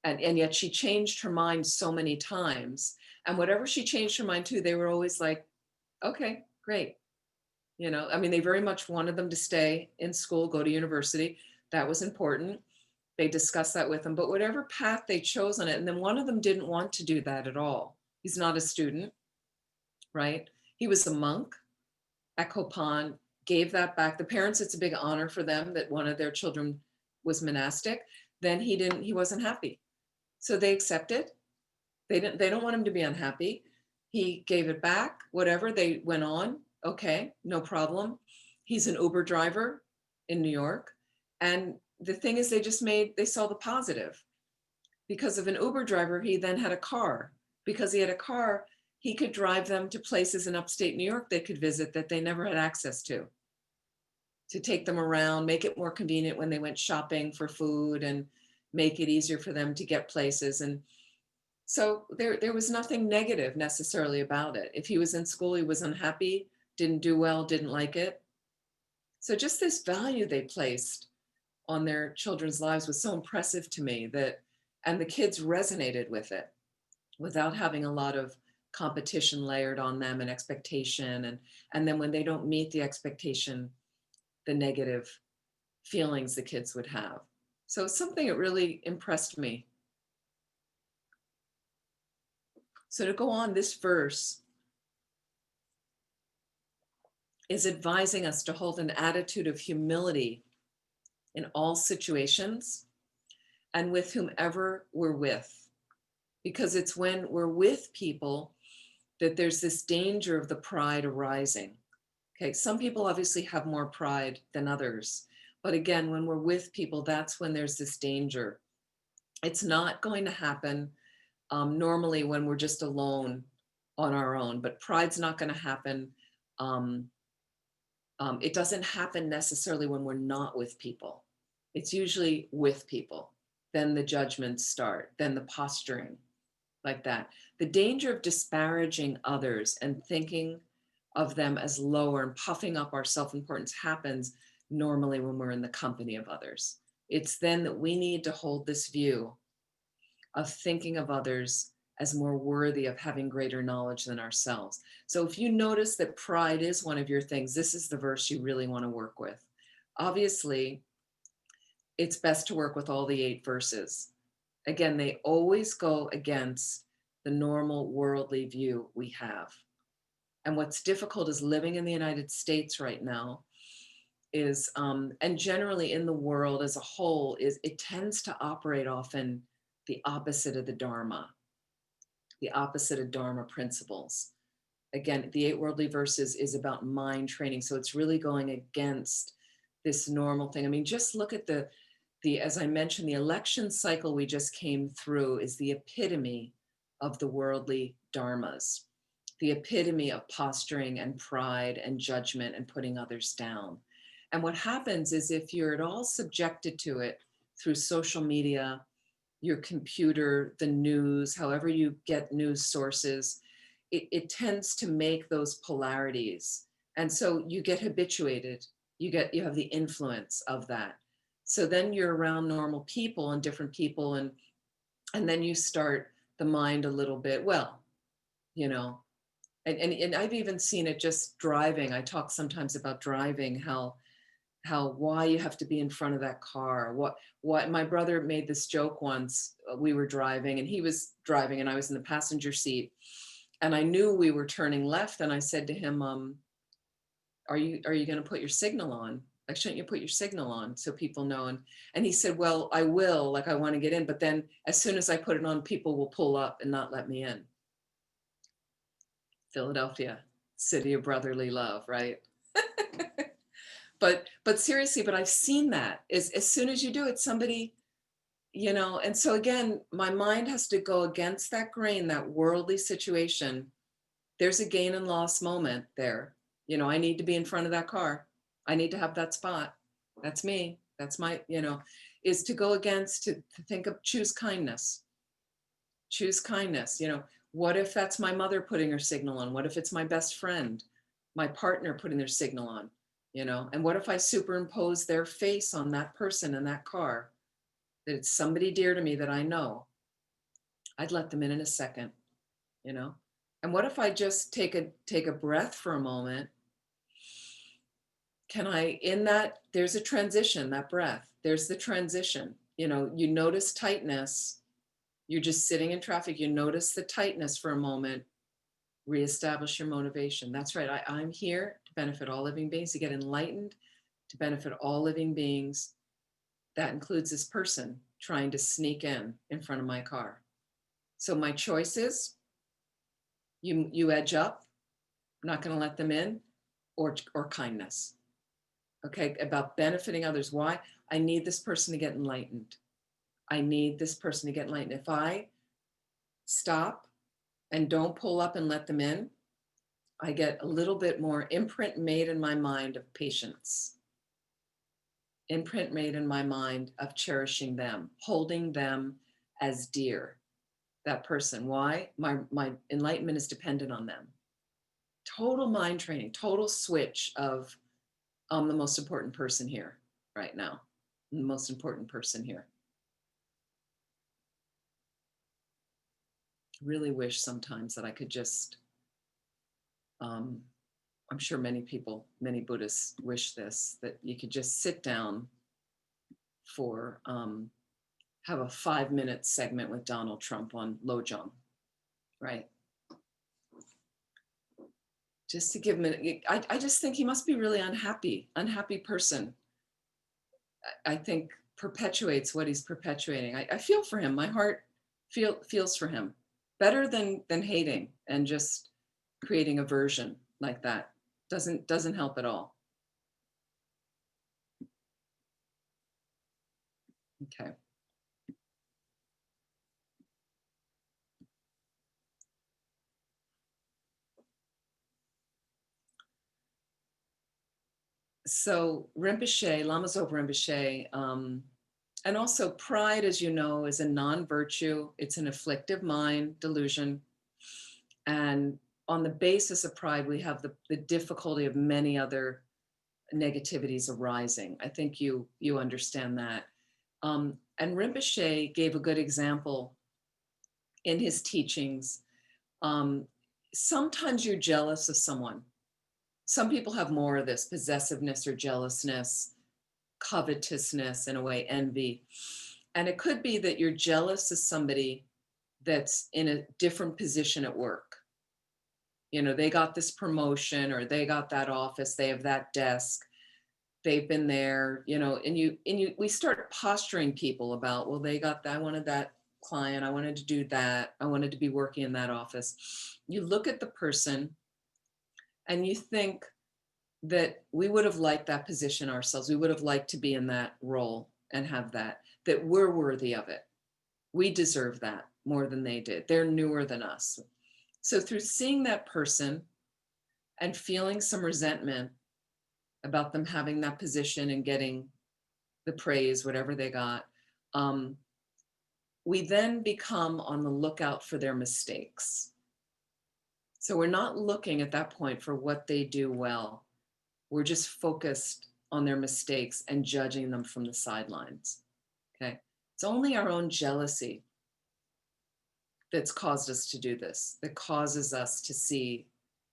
And yet she changed her mind so many times. And whatever she changed her mind to, they were always like, okay, great. You know, I mean, they very much wanted them to stay in school, go to university. That was important. They discussed that with them, but whatever path they chose on it, and then one of them didn't want to do that at all. He's not a student, right? He was a monk at Copan, gave that back. The parents, it's a big honor for them that one of their children was monastic. Then he wasn't happy. So they accepted. They don't want him to be unhappy. He gave it back, whatever, they went on. Okay, no problem. He's an Uber driver in New York. And the thing is, they saw the positive. Because of an Uber driver, he then had a car. Because he had a car, he could drive them to places in upstate New York they could visit that they never had access to take them around, make it more convenient when they went shopping for food, and make it easier for them to get places. And so there was nothing negative necessarily about it. If he was in school, he was unhappy, didn't do well, didn't like it. So just this value they placed on their children's lives was so impressive to me, and the kids resonated with it without having a lot of competition layered on them and expectation. And then when they don't meet the expectation, the negative feelings the kids would have. So it's something that really impressed me. So to go on, this verse is advising us to hold an attitude of humility in all situations and with whomever we're with. Because it's when we're with people that there's this danger of the pride arising. Okay, some people obviously have more pride than others. But again, when we're with people, that's when there's this danger. It's not going to happen normally when we're just alone on our own, but pride's not going to happen. It doesn't happen necessarily when we're not with people. It's usually with people. Then the judgments start, then the posturing, like that. The danger of disparaging others and thinking of them as lower and puffing up our self-importance happens normally when we're in the company of others. It's then that we need to hold this view of thinking of others as more worthy of having greater knowledge than ourselves. So if you notice that pride is one of your things, this is the verse you really want to work with. Obviously, it's best to work with all the 8 verses. Again, they always go against the normal worldly view we have. And what's difficult is living in the United States right now is, and generally in the world as a whole, is it tends to operate often the opposite of the Dharma, the opposite of Dharma principles. Again, the 8 worldly verses is about mind training. So it's really going against this normal thing. I mean, just look at the as I mentioned, the election cycle we just came through is the epitome of the worldly dharmas, the epitome of posturing and pride and judgment and putting others down. And what happens is if you're at all subjected to it through social media, your computer, the news, however you get news sources, it tends to make those polarities. And so you get habituated, you have the influence of that. So then you're around normal people and different people, and then you start the mind a little bit, well, you know, and I've even seen it just driving. I talk sometimes about driving, how why you have to be in front of that car. What my brother made this joke once. We were driving and he was driving and I was in the passenger seat, and I knew we were turning left, and I said to him, are you going to put your signal on? Like, shouldn't you put your signal on so people know? And he said, well, I will, like, I want to get in, but then as soon as I put it on, people will pull up and not let me in. Philadelphia, city of brotherly love, right? But seriously, but I've seen that as soon as you do it, somebody, you know, and so again, my mind has to go against that grain, that worldly situation. There's a gain and loss moment there. You know, I need to be in front of that car. I need to have that spot. That's me. That's my, you know, is to go against, to think of, choose kindness. Choose kindness. You know, what if that's my mother putting her signal on? What if it's my best friend, my partner putting their signal on? You know, and what if I superimpose their face on that person in that car, that it's somebody dear to me that I know? I'd let them in a second, you know? And what if I just take a breath for a moment? Can I, in that, there's a transition, that breath, there's the transition. You know, you notice tightness. You're just sitting in traffic. You notice the tightness for a moment. Reestablish your motivation. That's right. I'm here to benefit all living beings, to get enlightened, to benefit all living beings. That includes this person trying to sneak in front of my car. So my choice is you edge up, I'm not going to let them in, or kindness. Okay, about benefiting others. Why? I need this person to get enlightened. I need this person to get enlightened. If I stop and don't pull up and let them in, I get a little bit more imprint made in my mind of patience, imprint made in my mind of cherishing them, holding them as dear, that person. Why? My enlightenment is dependent on them. Total mind training, total switch of I'm the most important person here right now. I'm the most important person here. Really wish sometimes that I could just, I'm sure many people, many Buddhists wish this, that you could just sit down for, have a 5-minute segment with Donald Trump on lojong, right? Just to give him, I just think he must be really unhappy person. I think perpetuates what he's perpetuating. I feel for him. My heart feels for him better than hating and just creating aversion like that. Doesn't help at all. Okay. So Rinpoche, Lama Zopa Rinpoche, and also pride, as you know, is a non-virtue. It's an afflictive mind delusion. And on the basis of pride, we have the difficulty of many other negativities arising. I think you understand that. And Rinpoche gave a good example in his teachings. Sometimes you're jealous of someone. Some people have more of this possessiveness or jealousness, covetousness, in a way, envy. And it could be that you're jealous of somebody that's in a different position at work. You know, they got this promotion or they got that office, they have that desk, they've been there, you know, and we start posturing people about, well, they got that, I wanted that client, I wanted to do that, I wanted to be working in that office. You look at the person and you think that we would have liked that position ourselves. We would have liked to be in that role and have that we're worthy of it. We deserve that more than they did. They're newer than us. So through seeing that person and feeling some resentment about them having that position and getting the praise, whatever they got, we then become on the lookout for their mistakes. So we're not looking at that point for what they do well. We're just focused on their mistakes and judging them from the sidelines. Okay. It's only our own jealousy that's caused us to do this, that causes us to see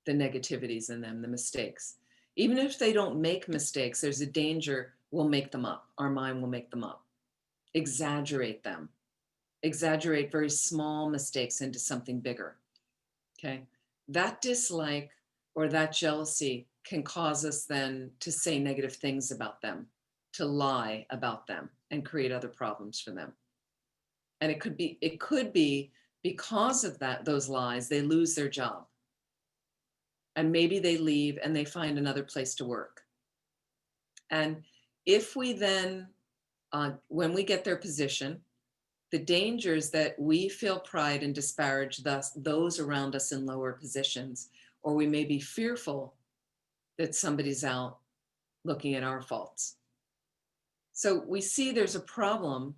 the negativities in them, the mistakes. Even if they don't make mistakes, there's a danger we'll make them up. Our mind will make them up. Exaggerate them. Exaggerate very small mistakes into something bigger. Okay. That dislike or that jealousy can cause us then to say negative things about them, to lie about them and create other problems for them. And it could be because of those lies, they lose their job. And maybe they leave and they find another place to work. And if we then, when we get their position, the dangers that we feel pride and disparage those around us in lower positions, or we may be fearful that somebody's out looking at our faults. So we see there's a problem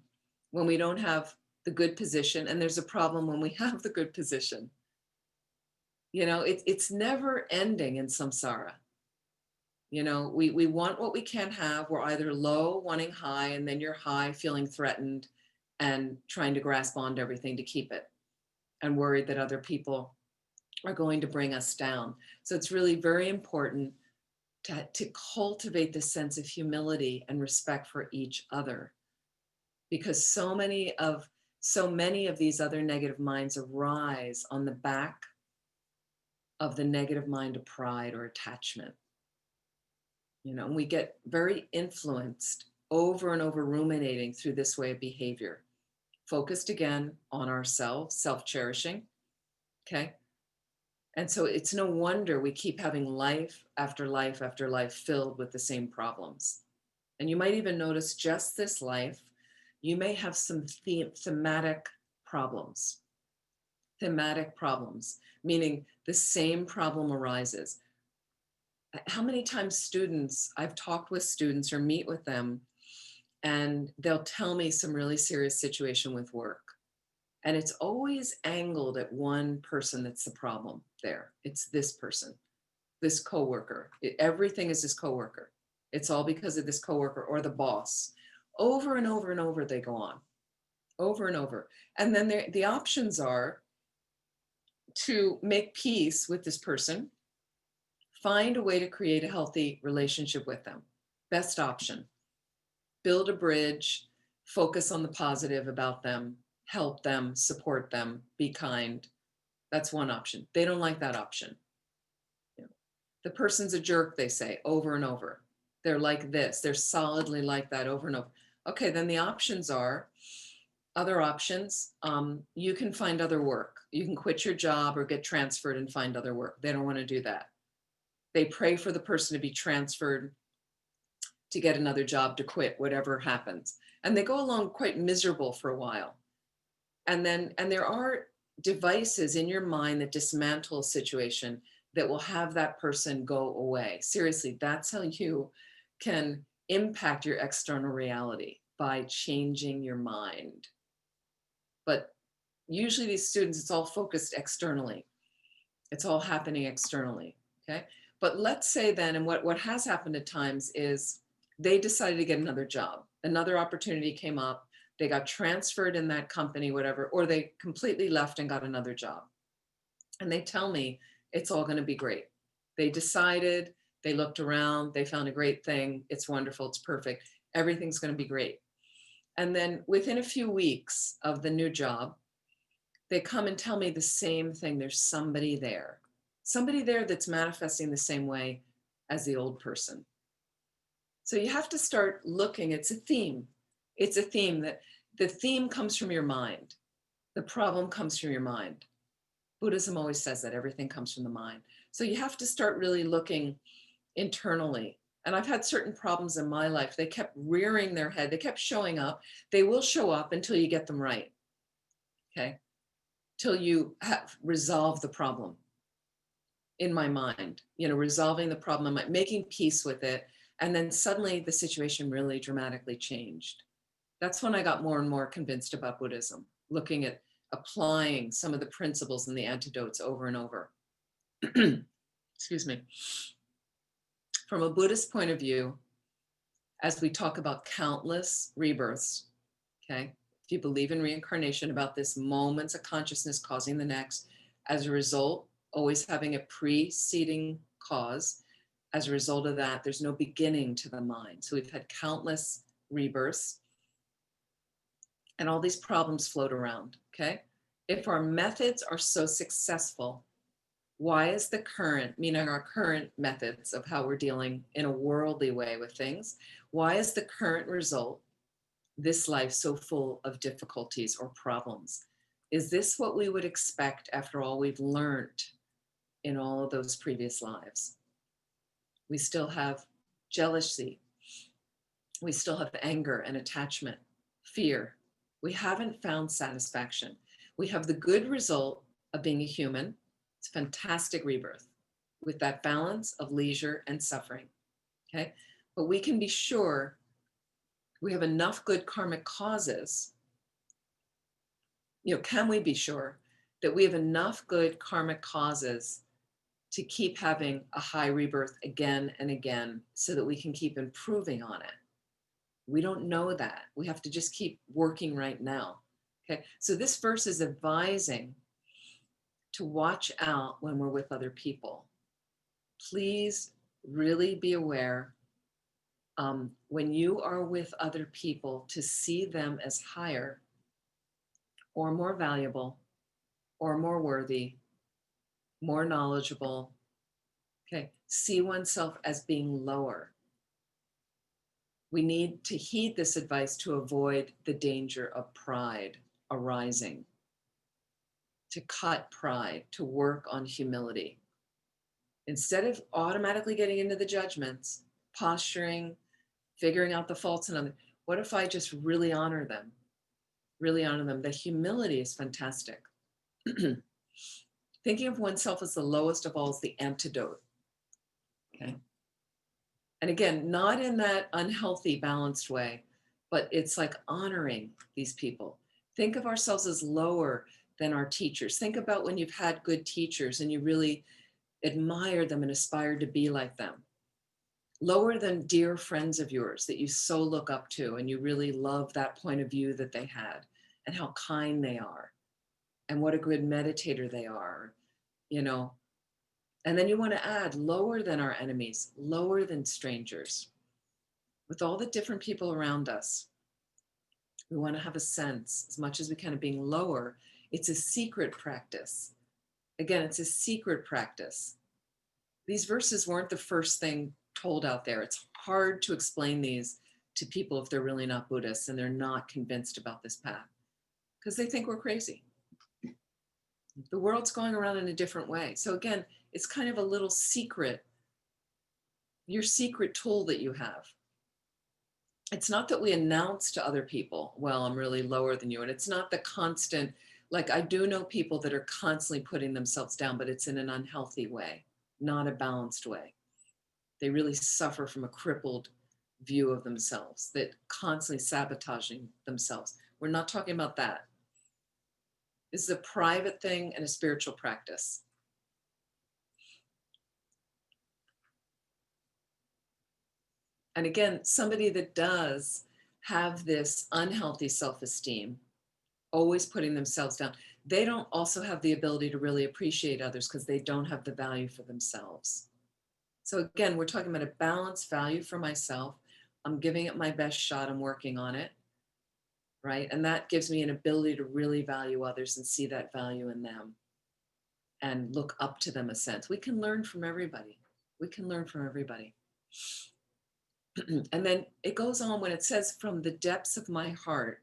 when we don't have the good position, and there's a problem when we have the good position. You know, it's never ending in samsara. You know, we want what we can't have. We're either low, wanting high, and then you're high, feeling threatened and trying to grasp onto everything to keep it and worried that other people are going to bring us down. So it's really very important to cultivate this sense of humility and respect for each other. because so many of these other negative minds arise on the back of the negative mind of pride or attachment. And we get very influenced over and over, ruminating through this way of behavior, focused again on ourselves, self-cherishing. Okay. And so it's no wonder we keep having life after life after life filled with the same problems. And you might even notice just this life, you may have some thematic problems. Thematic problems, meaning the same problem arises. How many times I've talked with students or meet with them, and they'll tell me some really serious situation with work. And it's always angled at one person that's the problem there. It's this person, this coworker. Everything is this coworker. It's all because of this coworker or the boss. Over and over and over they go on, over and over. And then the options are to make peace with this person, find a way to create a healthy relationship with them. Best option. Build a bridge, focus on the positive about them, help them, support them, be kind. That's one option. They don't like that option. The person's a jerk, they say, over and over. They're like this. They're solidly like that over and over. Okay, then the options are, other options, you can find other work. You can quit your job or get transferred and find other work. They don't want to do that. They pray for the person to be transferred, to get another job, to quit, whatever happens. And they go along quite miserable for a while. And there are devices in your mind that dismantle a situation that will have that person go away. Seriously, that's how you can impact your external reality, by changing your mind. But usually these students, it's all focused externally. It's all happening externally, okay? But let's say then, and what has happened at times is they decided to get another job. Another opportunity came up. They got transferred in that company, whatever, or they completely left and got another job. And they tell me it's all going to be great. They decided, they looked around, they found a great thing. It's wonderful. It's perfect. Everything's going to be great. And then within a few weeks of the new job, they come and tell me the same thing. There's somebody there that's manifesting the same way as the old person. So you have to start looking. It's a theme. It's a theme that the theme comes from your mind. The problem comes from your mind. Buddhism always says that everything comes from the mind. So you have to start really looking internally. And I've had certain problems in my life. They kept rearing their head. They kept showing up. They will show up until you get them right. Okay. Till you have resolved the problem in my mind, resolving the problem, making peace with it. And then suddenly the situation really dramatically changed. That's when I got more and more convinced about Buddhism, looking at applying some of the principles and the antidotes over and over. Excuse me. From a Buddhist point of view, as we talk about countless rebirths, okay, if you believe in reincarnation, about this moments of consciousness causing the next, as a result, always having a preceding cause, as a result of that, there's no beginning to the mind. So we've had countless rebirths, and all these problems float around, okay? If our methods are so successful, why is the current, meaning our current methods of how we're dealing in a worldly way with things, why is the current result, this life, so full of difficulties or problems? Is this what we would expect after all we've learned in all of those previous lives? We still have jealousy. We still have anger and attachment, fear. We haven't found satisfaction. We have the good result of being a human. It's a fantastic rebirth with that balance of leisure and suffering, okay? But we can be sure we have enough good karmic causes. Can we be sure that we have enough good karmic causes to keep having a high rebirth again and again so that we can keep improving on it? We don't know that. We have to just keep working right now. Okay, so this verse is advising to watch out when we're with other people. Please really be aware When you are with other people, to see them as higher or more valuable or more worthy, more knowledgeable. Okay, see oneself as being lower. We need to heed this advice to avoid the danger of pride arising, to cut pride, to work on humility. Instead of automatically getting into the judgments, posturing, figuring out the faults in others, what if I just really honor them? Really honor them. The humility is fantastic. Thinking of oneself as the lowest of all is the antidote. Okay. And again, not in that unhealthy, balanced way, but it's like honoring these people. Think of ourselves as lower than our teachers. Think about when you've had good teachers and you really admire them and aspire to be like them. Lower than dear friends of yours that you so look up to and you really love that point of view that they had and how kind they are and what a good meditator they are, you know. And then you want to add lower than our enemies, lower than strangers. With all the different people around us, we want to have a sense, as much as we can, of being lower. It's a secret practice. Again, it's a secret practice. These verses weren't the first thing told out there. It's hard to explain these to people if they're really not Buddhists and they're not convinced about this path because they think we're crazy. The world's going around in a different way. So again, it's kind of a little secret, your secret tool that you have. It's not that we announce to other people, well, I'm really lower than you. And it's not the constant, like I do know people that are constantly putting themselves down, but it's in an unhealthy way, not a balanced way. They really suffer from a crippled view of themselves, that constantly sabotaging themselves. We're not talking about that. This is a private thing and a spiritual practice. And again, somebody that does have this unhealthy self-esteem, always putting themselves down, they don't also have the ability to really appreciate others because they don't have the value for themselves. So again, we're talking about a balanced value for myself. I'm giving it my best shot. I'm working on it, right? And that gives me an ability to really value others and see that value in them and look up to them a sense. We can learn from everybody. We can learn from everybody. And then it goes on when it says, from the depths of my heart,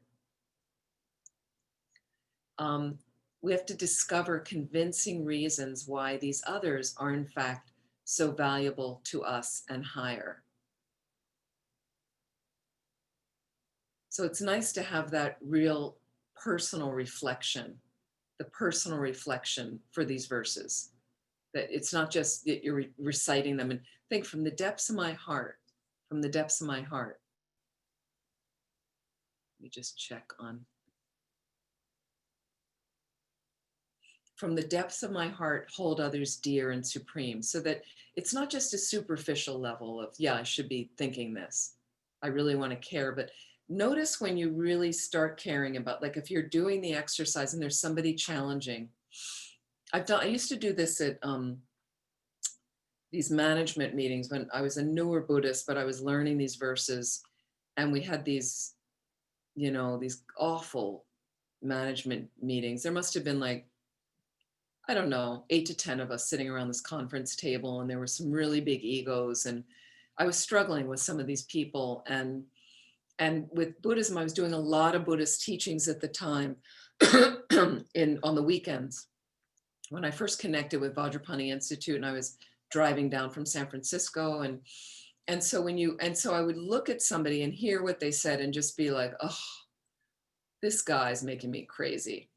we have to discover convincing reasons why these others are in fact so valuable to us and higher. So it's nice to have that real personal reflection, the personal reflection for these verses, that it's not just that you're reciting them and think from the depths of my heart, from the depths of my heart. Let me just check on. From the depths of my heart, hold others dear and supreme, so that it's not just a superficial level of, yeah, I should be thinking this. I really want to care, but notice when you really start caring about, like if you're doing the exercise and there's somebody challenging. I used to do this at these management meetings when I was a newer Buddhist, but I was learning these verses and we had these, you know, these awful management meetings. There must have been like, I don't know, 8 to 10 of us sitting around this conference table, and there were some really big egos, and I was struggling with some of these people. And with Buddhism, I was doing a lot of Buddhist teachings at the time on the weekends. When I first connected with Vajrapani Institute, and I was driving down from San Francisco, and so I would look at somebody and hear what they said and just be like, oh, this guy's making me crazy.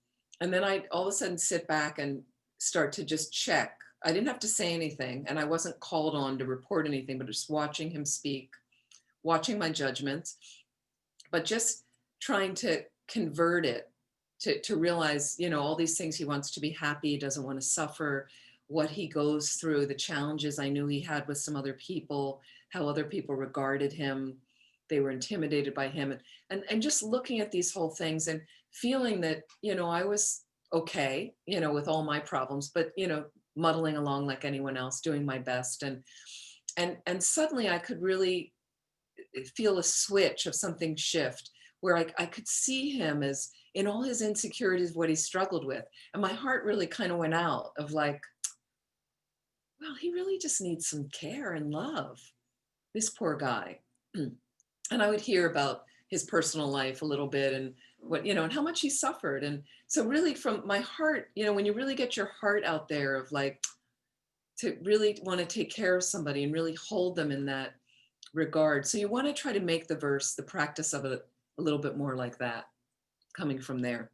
And then I'd all of a sudden sit back and start to just check. I didn't have to say anything, and I wasn't called on to report anything, but just watching him speak, watching my judgments, but just trying to convert it to realize, you know, all these things. He wants to be happy, he doesn't want to suffer, what he goes through, the challenges I knew he had with some other people, how other people regarded him, they were intimidated by him, and just looking at these whole things and feeling that, you know, I was okay, you know, with all my problems, but, you know, muddling along like anyone else, doing my best. And suddenly I could really feel a switch of something shift where I could see him as in all his insecurities, what he struggled with. And my heart really kind of went out of like, well, he really just needs some care and love, this poor guy. And I would hear about his personal life a little bit and what, and how much he suffered. And so really from my heart, when you really get your heart out there of like, to really want to take care of somebody and really hold them in that regard. So you want to try to make the verse, the practice of it a little bit more like that, coming from there.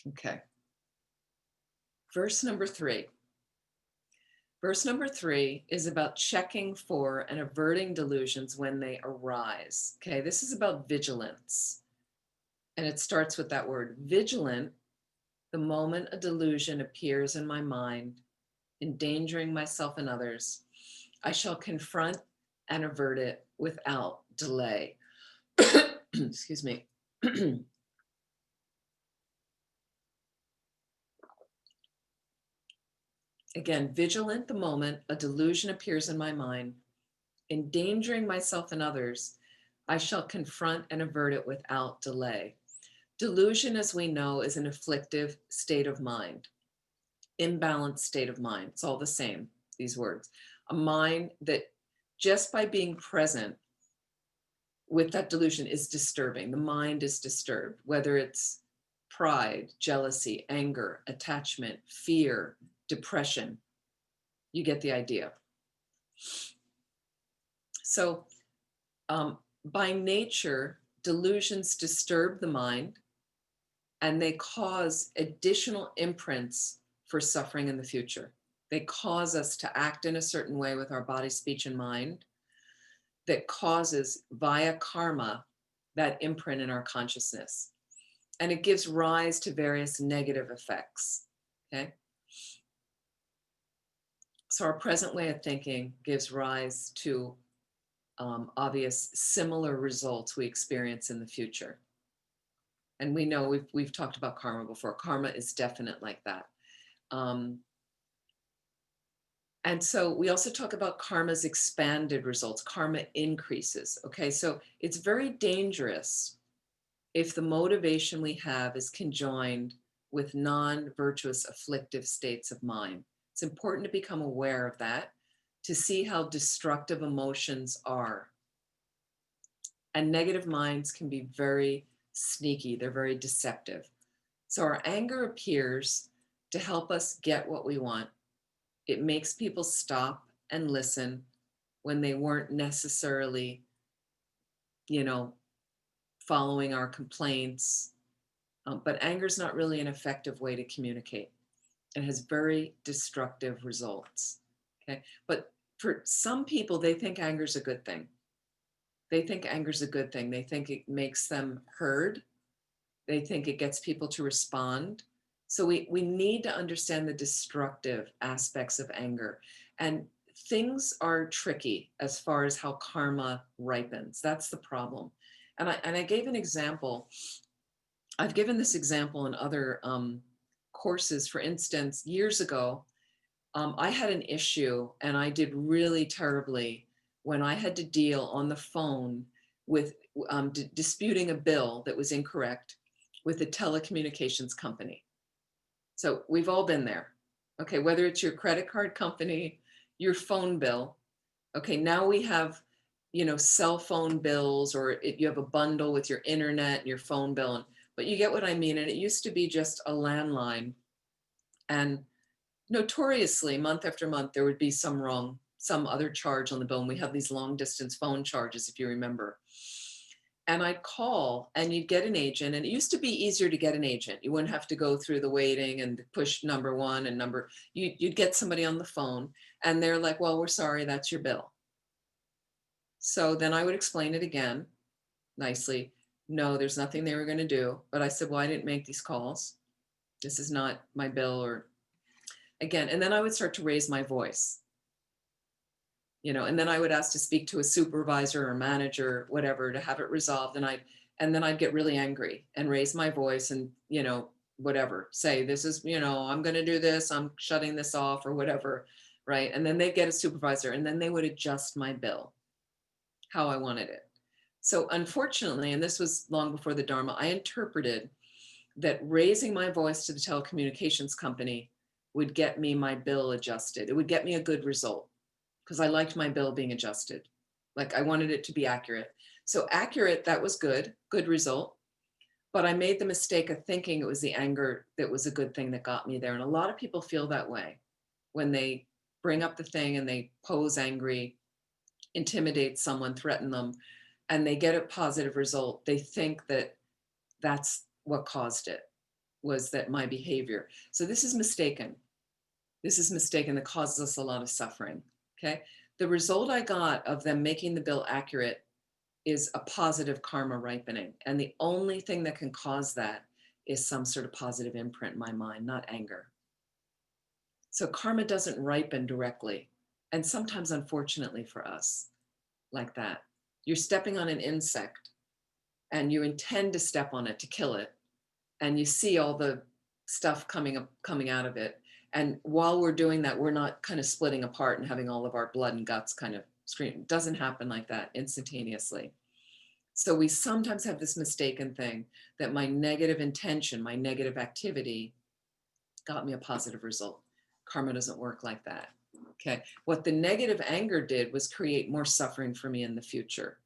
Okay. Verse number 3. Verse number 3 is about checking for and averting delusions when they arise. Okay, this is about vigilance. And it starts with that word, vigilant, the moment a delusion appears in my mind, endangering myself and others, I shall confront and avert it without delay. Excuse me. Again, vigilant the moment a delusion appears in my mind, endangering myself and others, I shall confront and avert it without delay. Delusion, as we know, is an afflictive state of mind, imbalanced state of mind. It's all the same, these words. A mind that just by being present with that delusion is disturbing. The mind is disturbed, whether it's pride, jealousy, anger, attachment, fear, depression. You get the idea. So by nature, delusions disturb the mind and they cause additional imprints for suffering in the future. They cause us to act in a certain way with our body, speech, and mind that causes via karma that imprint in our consciousness. And it gives rise to various negative effects, okay? So our present way of thinking gives rise to obvious similar results we experience in the future. And we know we've talked about karma before. Karma is definite like that. And so we also talk about karma's expanded results. Karma increases, okay? So it's very dangerous if the motivation we have is conjoined with non-virtuous afflictive states of mind. It's important to become aware of that, to see how destructive emotions are. And negative minds can be very sneaky. They're very deceptive. So our anger appears to help us get what we want. It makes people stop and listen when they weren't necessarily, following our complaints. But anger is not really an effective way to communicate. It has very destructive results. Okay. But for some people, they think anger is a good thing. They think anger is a good thing. They think it makes them heard. They think it gets people to respond. So we need to understand the destructive aspects of anger. And things are tricky as far as how karma ripens. That's the problem. And I gave an example. I've given this example in other courses. For instance, years ago, I had an issue and I did really terribly when I had to deal on the phone with disputing a bill that was incorrect with a telecommunications company. So we've all been there. Okay, whether it's your credit card company, your phone bill. Okay, now we have, cell phone bills, or you have a bundle with your internet and your phone bill. But you get what I mean. And it used to be just a landline. And notoriously, month after month, there would be some other charge on the bill. And we have these long distance phone charges, if you remember. And I'd call and you'd get an agent. And it used to be easier to get an agent. You wouldn't have to go through the waiting and push number one and you'd get somebody on the phone and they're like, well, we're sorry, that's your bill. So then I would explain it again nicely. No, there's nothing they were going to do. But I said, well, I didn't make these calls. This is not my bill, or again. And then I would start to raise my voice. And then I would ask to speak to a supervisor or manager, whatever, to have it resolved. And And then I'd get really angry and raise my voice and, whatever, say, this is, I'm going to do this, I'm shutting this off or whatever. Right. And then they'd get a supervisor and then they would adjust my bill how I wanted it. So unfortunately, and this was long before the Dharma, I interpreted that raising my voice to the telecommunications company would get me my bill adjusted. It would get me a good result because I liked my bill being adjusted. Like I wanted it to be accurate. So accurate, that was good result. But I made the mistake of thinking it was the anger that was a good thing that got me there. And a lot of people feel that way when they bring up the thing and they pose angry, intimidate someone, threaten them, and they get a positive result. They think that that's what caused it, was that my behavior. So this is mistaken. This is mistaken that causes us a lot of suffering, okay? The result I got of them making the bill accurate is a positive karma ripening. And the only thing that can cause that is some sort of positive imprint in my mind, not anger. So karma doesn't ripen directly. And sometimes, unfortunately for us, like that. You're stepping on an insect and you intend to step on it to kill it. And you see all the stuff coming out of it. And while we're doing that, we're not kind of splitting apart and having all of our blood and guts kind of scream. It doesn't happen like that instantaneously. So we sometimes have this mistaken thing that my negative intention, my negative activity got me a positive result. Karma doesn't work like that. Okay. What the negative anger did was create more suffering for me in the future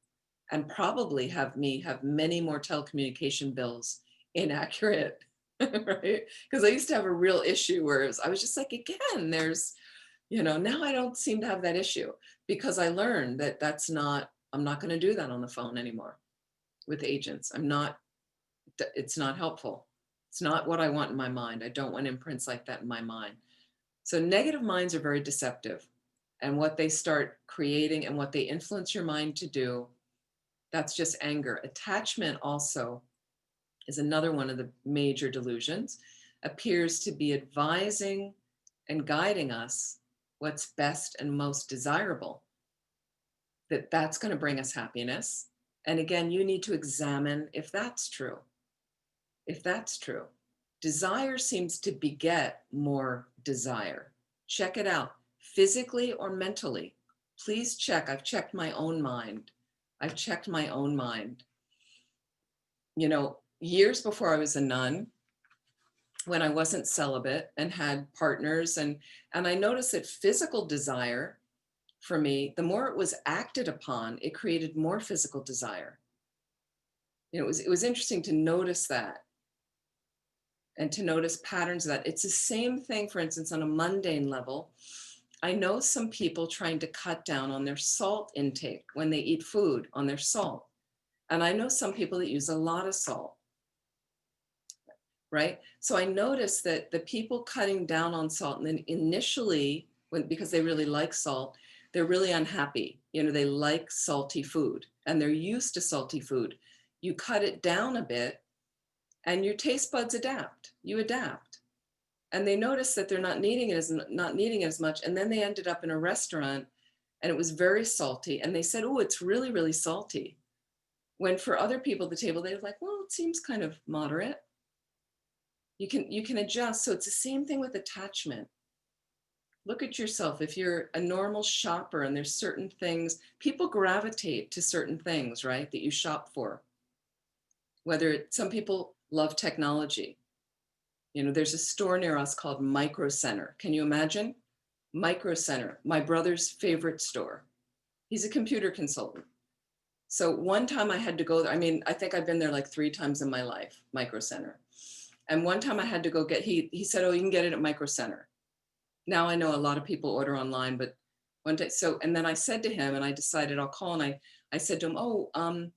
and probably have me have many more telecommunication bills inaccurate, right? Because I used to have a real issue where I was just like, again, there's, now I don't seem to have that issue because I learned that I'm not going to do that on the phone anymore with agents. It's not helpful. It's not what I want in my mind. I don't want imprints like that in my mind. So negative minds are very deceptive, and what they start creating and what they influence your mind to do, that's just anger. Attachment also is another one of the major delusions, appears to be advising and guiding us what's best and most desirable, that's going to bring us happiness. And again, you need to examine if that's true. If that's true. Desire seems to beget more desire. Check it out, physically or mentally. Please check. I've checked my own mind. Years before I was a nun, when I wasn't celibate and had partners, and I noticed that physical desire for me, the more it was acted upon, it created more physical desire. It was interesting to notice that. And to notice patterns of that. It's the same thing, for instance, on a mundane level. I know some people trying to cut down on their salt intake when they eat food, on their salt. And I know some people that use a lot of salt, right? So I noticed that the people cutting down on salt, and then initially, because they really like salt, they're really unhappy. They like salty food and they're used to salty food. You cut it down a bit, and your taste buds adapt. You adapt. And they notice that they're not needing it as much. And then they ended up in a restaurant and it was very salty. And they said, oh, it's really, really salty. When for other people at the table, they were like, well, it seems kind of moderate. You can adjust. So it's the same thing with attachment. Look at yourself. If you're a normal shopper and there's certain things, people gravitate to certain things, right, that you shop for. Some people love technology. There's a store near us called Micro Center. Can you imagine? Micro Center, my brother's favorite store. He's a computer consultant. So one time I had to go there. I think I've been there like 3 times in my life, Micro Center. And one time I had to go he said, oh, you can get it at Micro Center. Now I know a lot of people order online, but one day, and then I said to him, and I decided I'll call, and I said to him,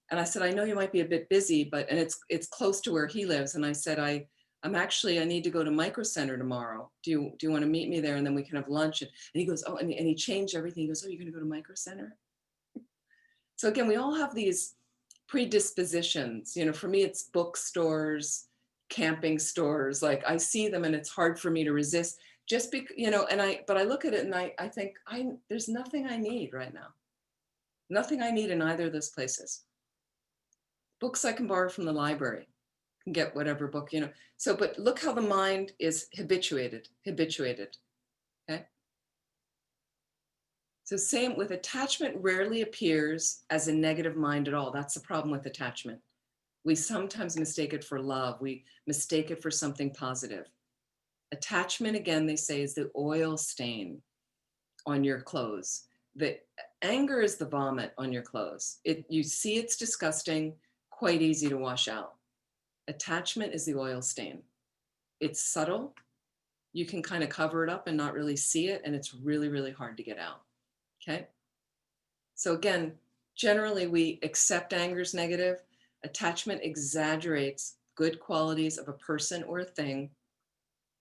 and I said, I know you might be a bit busy, and it's close to where he lives. And I said, I need to go to Micro Center tomorrow. Do you want to meet me there? And then we can have lunch. And he goes, oh, and he changed everything. He goes, oh, you're going to go to Micro Center? So again, we all have these predispositions. For me, it's bookstores, camping stores. Like I see them and it's hard for me to resist just because, but I look at it and I think there's nothing I need right now. Nothing I need in either of those places. Books I can borrow from the library, can get whatever book, you know. So, but look how the mind is habituated. Okay. So same with attachment, rarely appears as a negative mind at all. That's the problem with attachment. We sometimes mistake it for love. We mistake it for something positive. Attachment, again, they say, is the oil stain on your clothes. The anger is the vomit on your clothes. You see it's disgusting, quite easy to wash out. Attachment is the oil stain. It's subtle. You can kind of cover it up and not really see it, and it's really, really hard to get out. Okay. So again, generally we accept anger as negative. Attachment exaggerates good qualities of a person or a thing,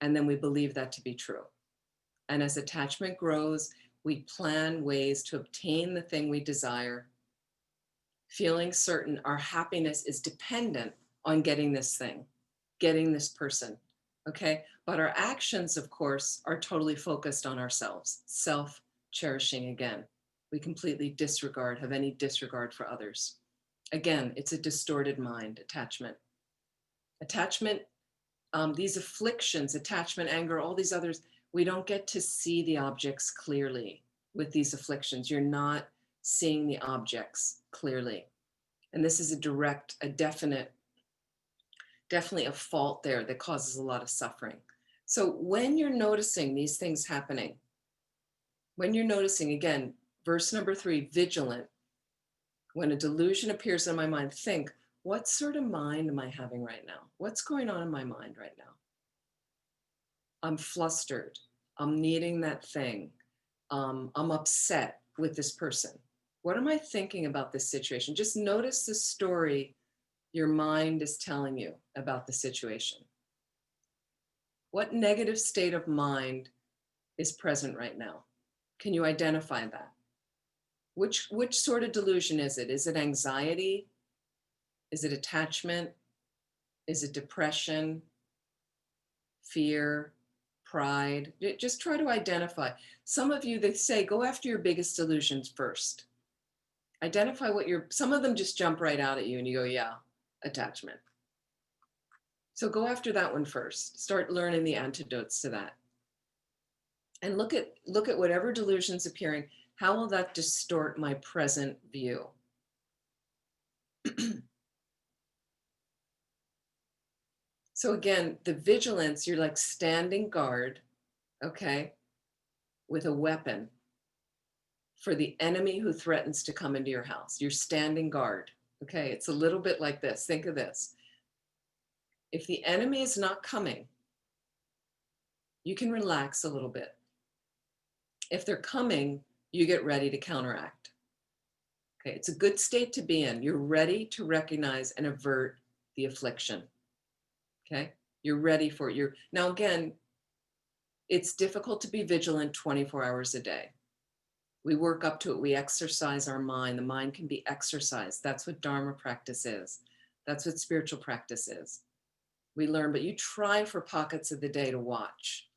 and then we believe that to be true. And as attachment grows, we plan ways to obtain the thing we desire, feeling certain our happiness is dependent on getting this thing, getting this person, okay? But our actions, of course, are totally focused on ourselves, self-cherishing again. We completely have any disregard for others. Again, it's a distorted mind, attachment. Attachment, these afflictions, attachment, anger, all these others, we don't get to see the objects clearly with these afflictions. You're not seeing the objects clearly. And this is definitely a fault there that causes a lot of suffering. So when you're noticing these things happening, when you're noticing, again, verse number 3, vigilant, when a delusion appears in my mind, think, what sort of mind am I having right now? What's going on in my mind right now? I'm flustered. I'm needing that thing. I'm upset with this person. What am I thinking about this situation? Just notice the story your mind is telling you about the situation. What negative state of mind is present right now? Can you identify that? Which sort of delusion is it? Is it anxiety? Is it attachment? Is it depression? Fear? Pride? Just try to identify. Some of you, they say, go after your biggest delusions first. Identify some of them just jump right out at you and you go, yeah, attachment. So go after that one first. Start learning the antidotes to that. And look at whatever delusion's appearing. How will that distort my present view? So again, the vigilance, you're like standing guard, okay, with a weapon for the enemy who threatens to come into your house. You're standing guard, okay? It's a little bit like this. Think of this. If the enemy is not coming, you can relax a little bit. If they're coming, you get ready to counteract. Okay, it's a good state to be in. You're ready to recognize and avert the affliction. Okay, you're ready for it. Now again, it's difficult to be vigilant 24 hours a day. We work up to it. We exercise our mind. The mind can be exercised. That's what Dharma practice is. That's what spiritual practice is. We learn, but you try for pockets of the day to watch.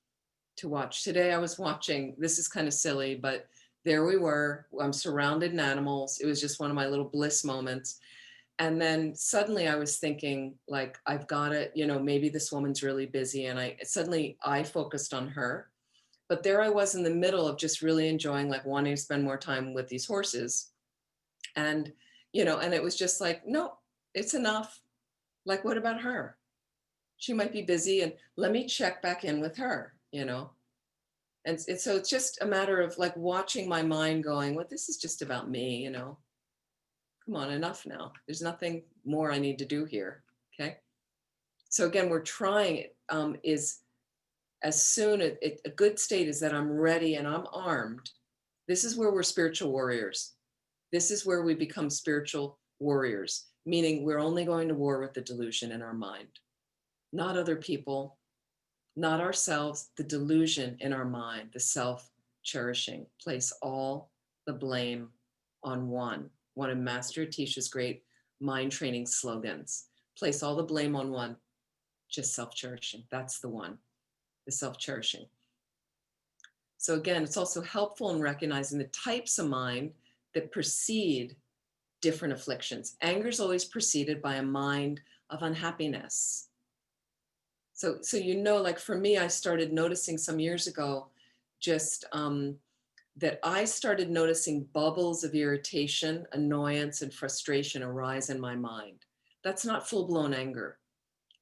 Today I was watching, this is kind of silly, but there we were. I'm surrounded in animals. It was just one of my little bliss moments. And then suddenly I was thinking, like, I've got it, maybe this woman's really busy. And I focused on her. But there I was in the middle of just really enjoying, like, wanting to spend more time with these horses. And, and it was just like, no, it's enough. Like, what about her? She might be busy, and let me check back in with her, And so it's just a matter of like watching my mind going, well, this is just about me, Come on, enough now. There's nothing more I need to do here, okay? So again, we're trying it, is as soon as a good state is that I'm ready and I'm armed. This is where we're spiritual warriors. This is where we become spiritual warriors, meaning we're only going to war with the delusion in our mind, not other people, not ourselves, the delusion in our mind, the self-cherishing. Place all the blame on one of Master Atisha's great mind training slogans. Place all the blame on one, just self-cherishing. That's the one, the self-cherishing. So again, it's also helpful in recognizing the types of mind that precede different afflictions. Anger is always preceded by a mind of unhappiness. So like for me, I started noticing some years ago, just that I started noticing bubbles of irritation, annoyance, and frustration arise in my mind. That's not full-blown anger,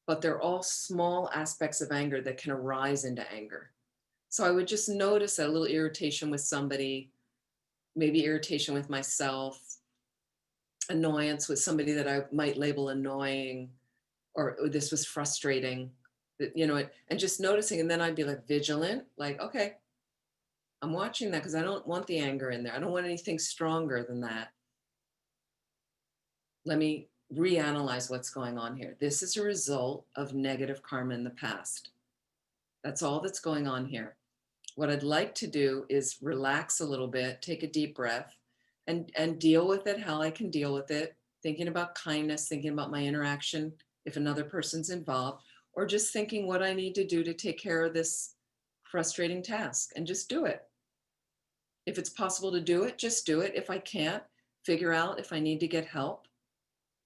but they're all small aspects of anger that can arise into anger. So I would just notice a little irritation with somebody, maybe irritation with myself, annoyance with somebody that I might label annoying, or this was frustrating, and just noticing. And then I'd be like vigilant, like, okay, I'm watching that because I don't want the anger in there. I don't want anything stronger than that. Let me reanalyze what's going on here. This is a result of negative karma in the past. That's all that's going on here. What I'd like to do is relax a little bit, take a deep breath, and deal with it how I can deal with it, thinking about kindness, thinking about my interaction if another person's involved, or just thinking what I need to do to take care of this frustrating task, and just do it. If it's possible to do it, just do it. If I can't, figure out if I need to get help,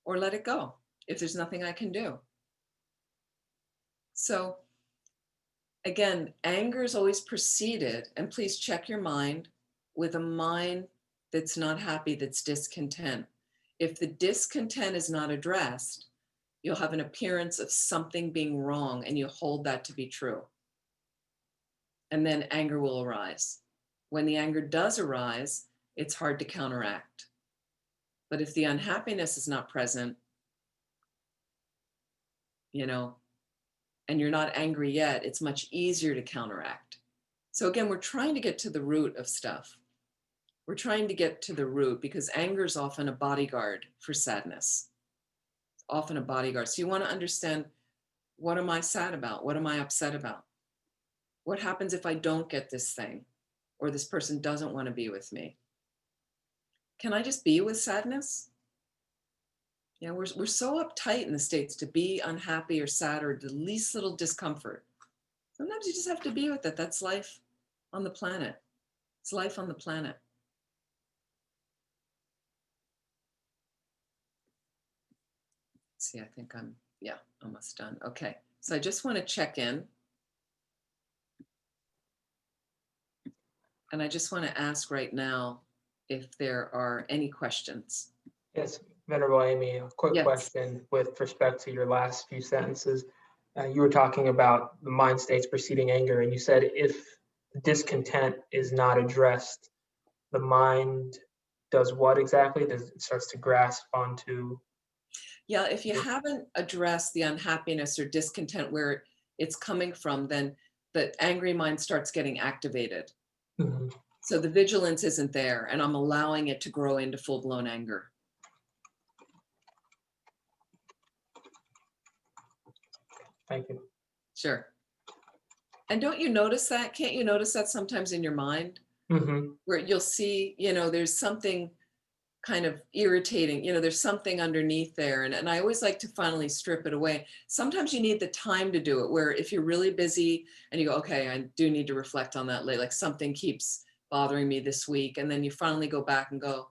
or let it go if there's nothing I can do. So again, anger is always preceded, and please check your mind, with a mind that's not happy, that's discontent. If the discontent is not addressed, you'll have an appearance of something being wrong, and you hold that to be true. And then anger will arise. When the anger does arise, it's hard to counteract. But if the unhappiness is not present, and you're not angry yet, it's much easier to counteract. So again, we're trying to get to the root of stuff. We're trying to get to the root, because anger is often a bodyguard for sadness. It's often a bodyguard. So you want to understand, what am I sad about? What am I upset about? What happens if I don't get this thing, or this person doesn't want to be with me? Can I just be with sadness? We're so uptight in the States to be unhappy or sad or the least little discomfort. Sometimes you just have to be with it. That's life on the planet. It's life on the planet. Let's see, I think I'm almost done. Okay, so I just want to check in. And I just want to ask right now if there are any questions. Yes, Venerable Amy, a quick Yes. question with respect to your last few sentences. You were talking about the mind states preceding anger, and you said if discontent is not addressed, the mind does what exactly? It starts to grasp onto? Yeah, if you haven't addressed the unhappiness or discontent where it's coming from, then the angry mind starts getting activated. Mm-hmm. So the vigilance isn't there, and I'm allowing it to grow into full-blown anger. Thank you. Sure. And don't you notice that? Can't you notice that sometimes in your mind? Mm-hmm. Where you'll see, there's something kind of irritating, there's something underneath there. And I always like to finally strip it away. Sometimes you need the time to do it, where if you're really busy and you go, okay, I do need to reflect on that later, like something keeps bothering me this week. And then you finally go back and go,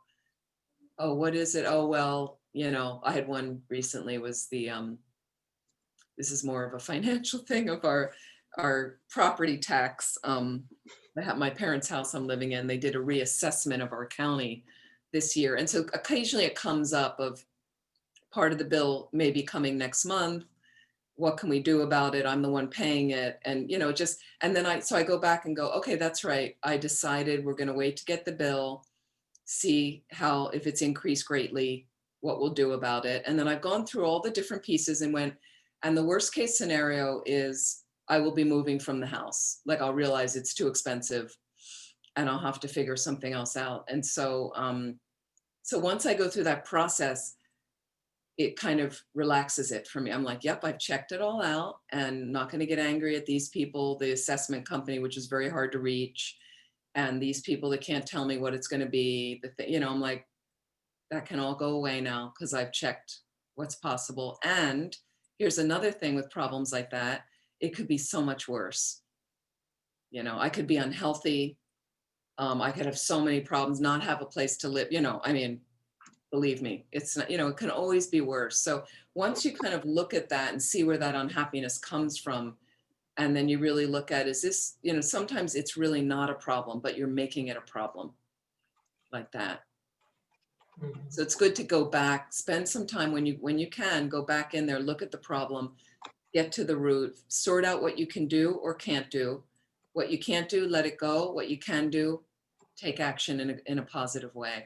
oh, what is it? Oh, well, I had one recently, was this is more of a financial thing, of our property tax. My parents' house I'm living in, they did a reassessment of our county this year. And so occasionally it comes up of part of the bill may be coming next month. What can we do about it? I'm the one paying it. And, and then I go back and go, okay, that's right. I decided we're going to wait to get the bill, see if it's increased greatly, what we'll do about it. And then I've gone through all the different pieces and and the worst case scenario is I will be moving from the house. Like, I'll realize it's too expensive and I'll have to figure something else out. And so, so once I go through that process, it kind of relaxes it for me. I'm like, yep, I've checked it all out, and not going to get angry at these people, the assessment company, which is very hard to reach, and these people that can't tell me what it's going to be. I'm like, that can all go away now because I've checked what's possible. And here's another thing with problems like that. It could be so much worse. I could be unhealthy. I could have so many problems, not have a place to live. Believe me, it's not, it can always be worse. So once you kind of look at that and see where that unhappiness comes from, and then you really look at, is this, sometimes it's really not a problem, but you're making it a problem like that. So it's good to go back, spend some time when you can, go back in there, look at the problem, get to the root, sort out what you can do or can't do. What you can't do, let it go. What you can do, take action in a positive way.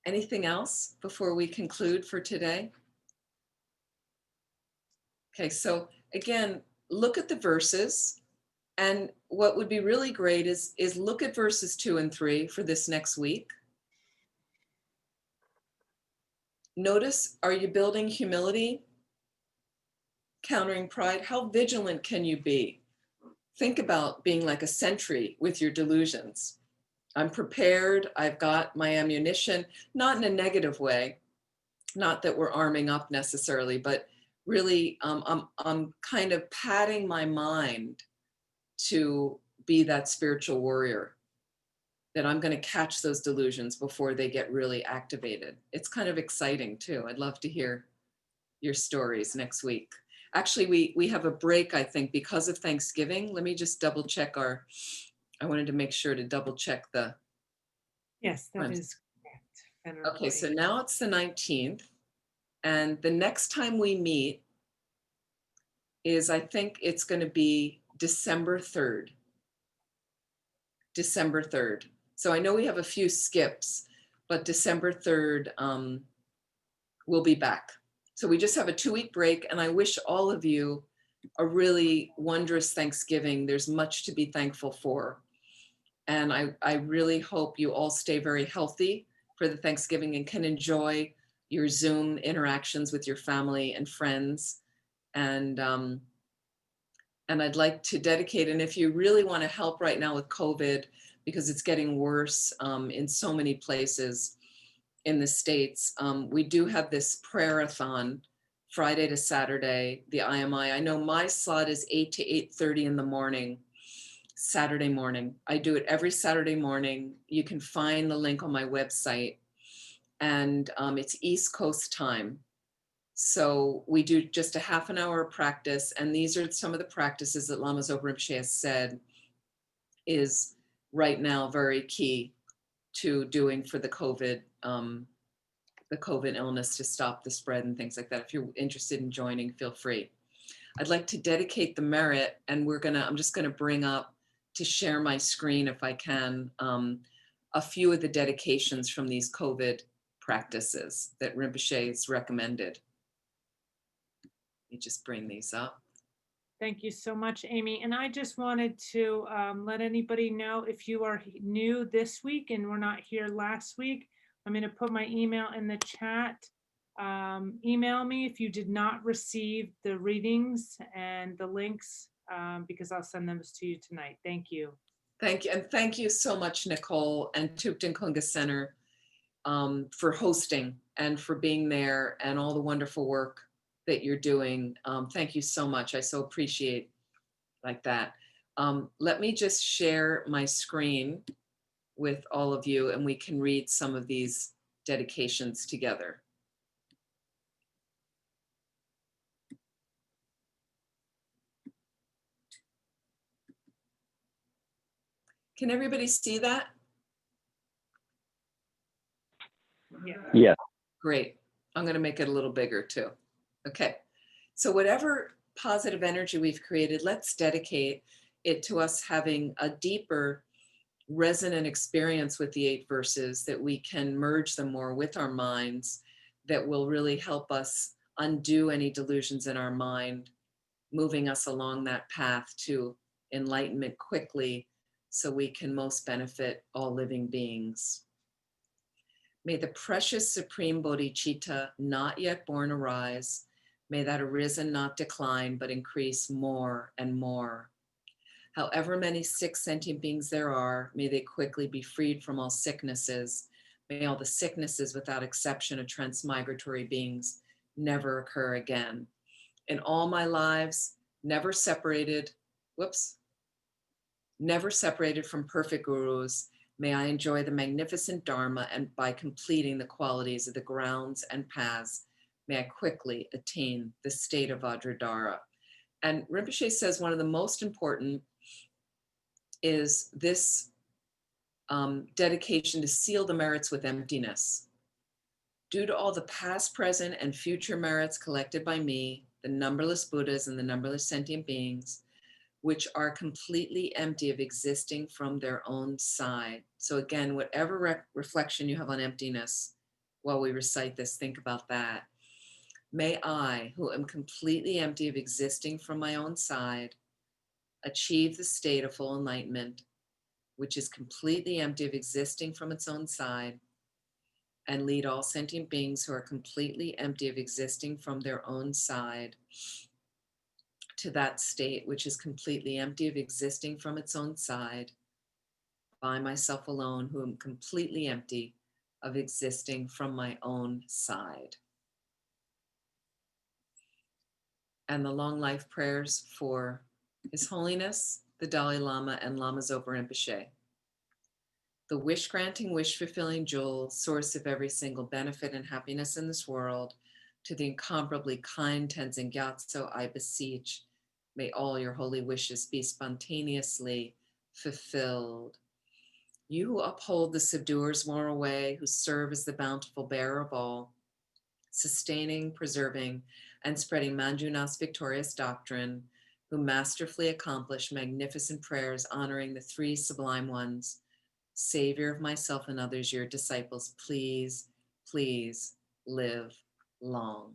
Anything else before we conclude for today? Okay, so again, look at the verses. And what would be really great is look at verses 2 and 3 for this next week. Notice, are you building humility? Countering pride? How vigilant can you be? Think about being like a sentry with your delusions. I'm prepared, I've got my ammunition, not in a negative way, not that we're arming up necessarily, but really I'm kind of patting my mind to be that spiritual warrior, that I'm going to catch those delusions before they get really activated. It's kind of exciting too. I'd love to hear your stories next week. Actually, we have a break, I think, because of Thanksgiving. Let me just double check I wanted to make sure to double check the. Yes, that is correct. Okay, so now it's the 19th. And the next time we meet is, I think it's going to be December 3rd. December 3rd. So I know we have a few skips, but December 3rd, we'll be back. So we just have a 2-week break, and I wish all of you a really wondrous Thanksgiving. There's much to be thankful for. And I really hope you all stay very healthy for the Thanksgiving and can enjoy your Zoom interactions with your family and friends. And I'd like to dedicate, and if you really want to help right now with COVID, because it's getting worse in so many places in the States, we do have this prayer-a-thon Friday to Saturday, the IMI. I know my slot is 8 to 8:30 in the morning, Saturday morning. I do it every Saturday morning. You can find the link on my website, and it's East Coast time. So we do just a half an hour of practice, and these are some of the practices that Lama Zopa Rinpoche has said is right now very key to doing for the COVID illness, to stop the spread and things like that. If you're interested in joining, feel free. I'd like to dedicate the merit, and I'm just gonna bring up to share my screen if I can, a few of the dedications from these COVID practices that Rinpoche's recommended. Let me just bring these up. Thank you so much, Amy. And I just wanted to let anybody know, if you are new this week and were not here last week, I'm going to put my email in the chat. Email me if you did not receive the readings and the links, because I'll send them to you tonight. Thank you. Thank you. And thank you so much, Nicole and Thupten Kunga Center, for hosting and for being there and all the wonderful work that you're doing. Thank you so much. I so appreciate like that. Let me just share my screen with all of you, and we can read some of these dedications together. Can everybody see that? Yeah. Great. I'm going to make it a little bigger too. Okay. So whatever positive energy we've created, let's dedicate it to us having a deeper resonant experience with the 8 verses, that we can merge them more with our minds, that will really help us undo any delusions in our mind, moving us along that path to enlightenment quickly, so we can most benefit all living beings. May the precious supreme bodhicitta not yet born arise. May that arisen not decline, but increase more and more. However many sick sentient beings there are, may they quickly be freed from all sicknesses. May all the sicknesses without exception of transmigratory beings never occur again. In all my lives, never separated, Never separated from perfect gurus, may I enjoy the magnificent Dharma, and by completing the qualities of the grounds and paths, may I quickly attain the state of Vajradhara. And Rinpoche says one of the most important is this dedication to seal the merits with emptiness. Due to all the past, present, and future merits collected by me, the numberless Buddhas and the numberless sentient beings, which are completely empty of existing from their own side. So again, whatever reflection you have on emptiness while we recite this, think about that. May I, who am completely empty of existing from my own side, achieve the state of full enlightenment, which is completely empty of existing from its own side, and lead all sentient beings who are completely empty of existing from their own side to that state which is completely empty of existing from its own side, by myself alone, who am completely empty of existing from my own side. And the long life prayers for His Holiness, the Dalai Lama, and Lama Zopa Rinpoche. The wish-granting, wish-fulfilling jewel, source of every single benefit and happiness in this world, to the incomparably kind Tenzin Gyatso, I beseech, may all your holy wishes be spontaneously fulfilled. You who uphold the subduer's moral way, who serve as the bountiful bearer of all, sustaining, preserving, and spreading Manjunath's victorious doctrine, who masterfully accomplish magnificent prayers honoring the three sublime ones, Savior of myself and others, your disciples, please, please live long.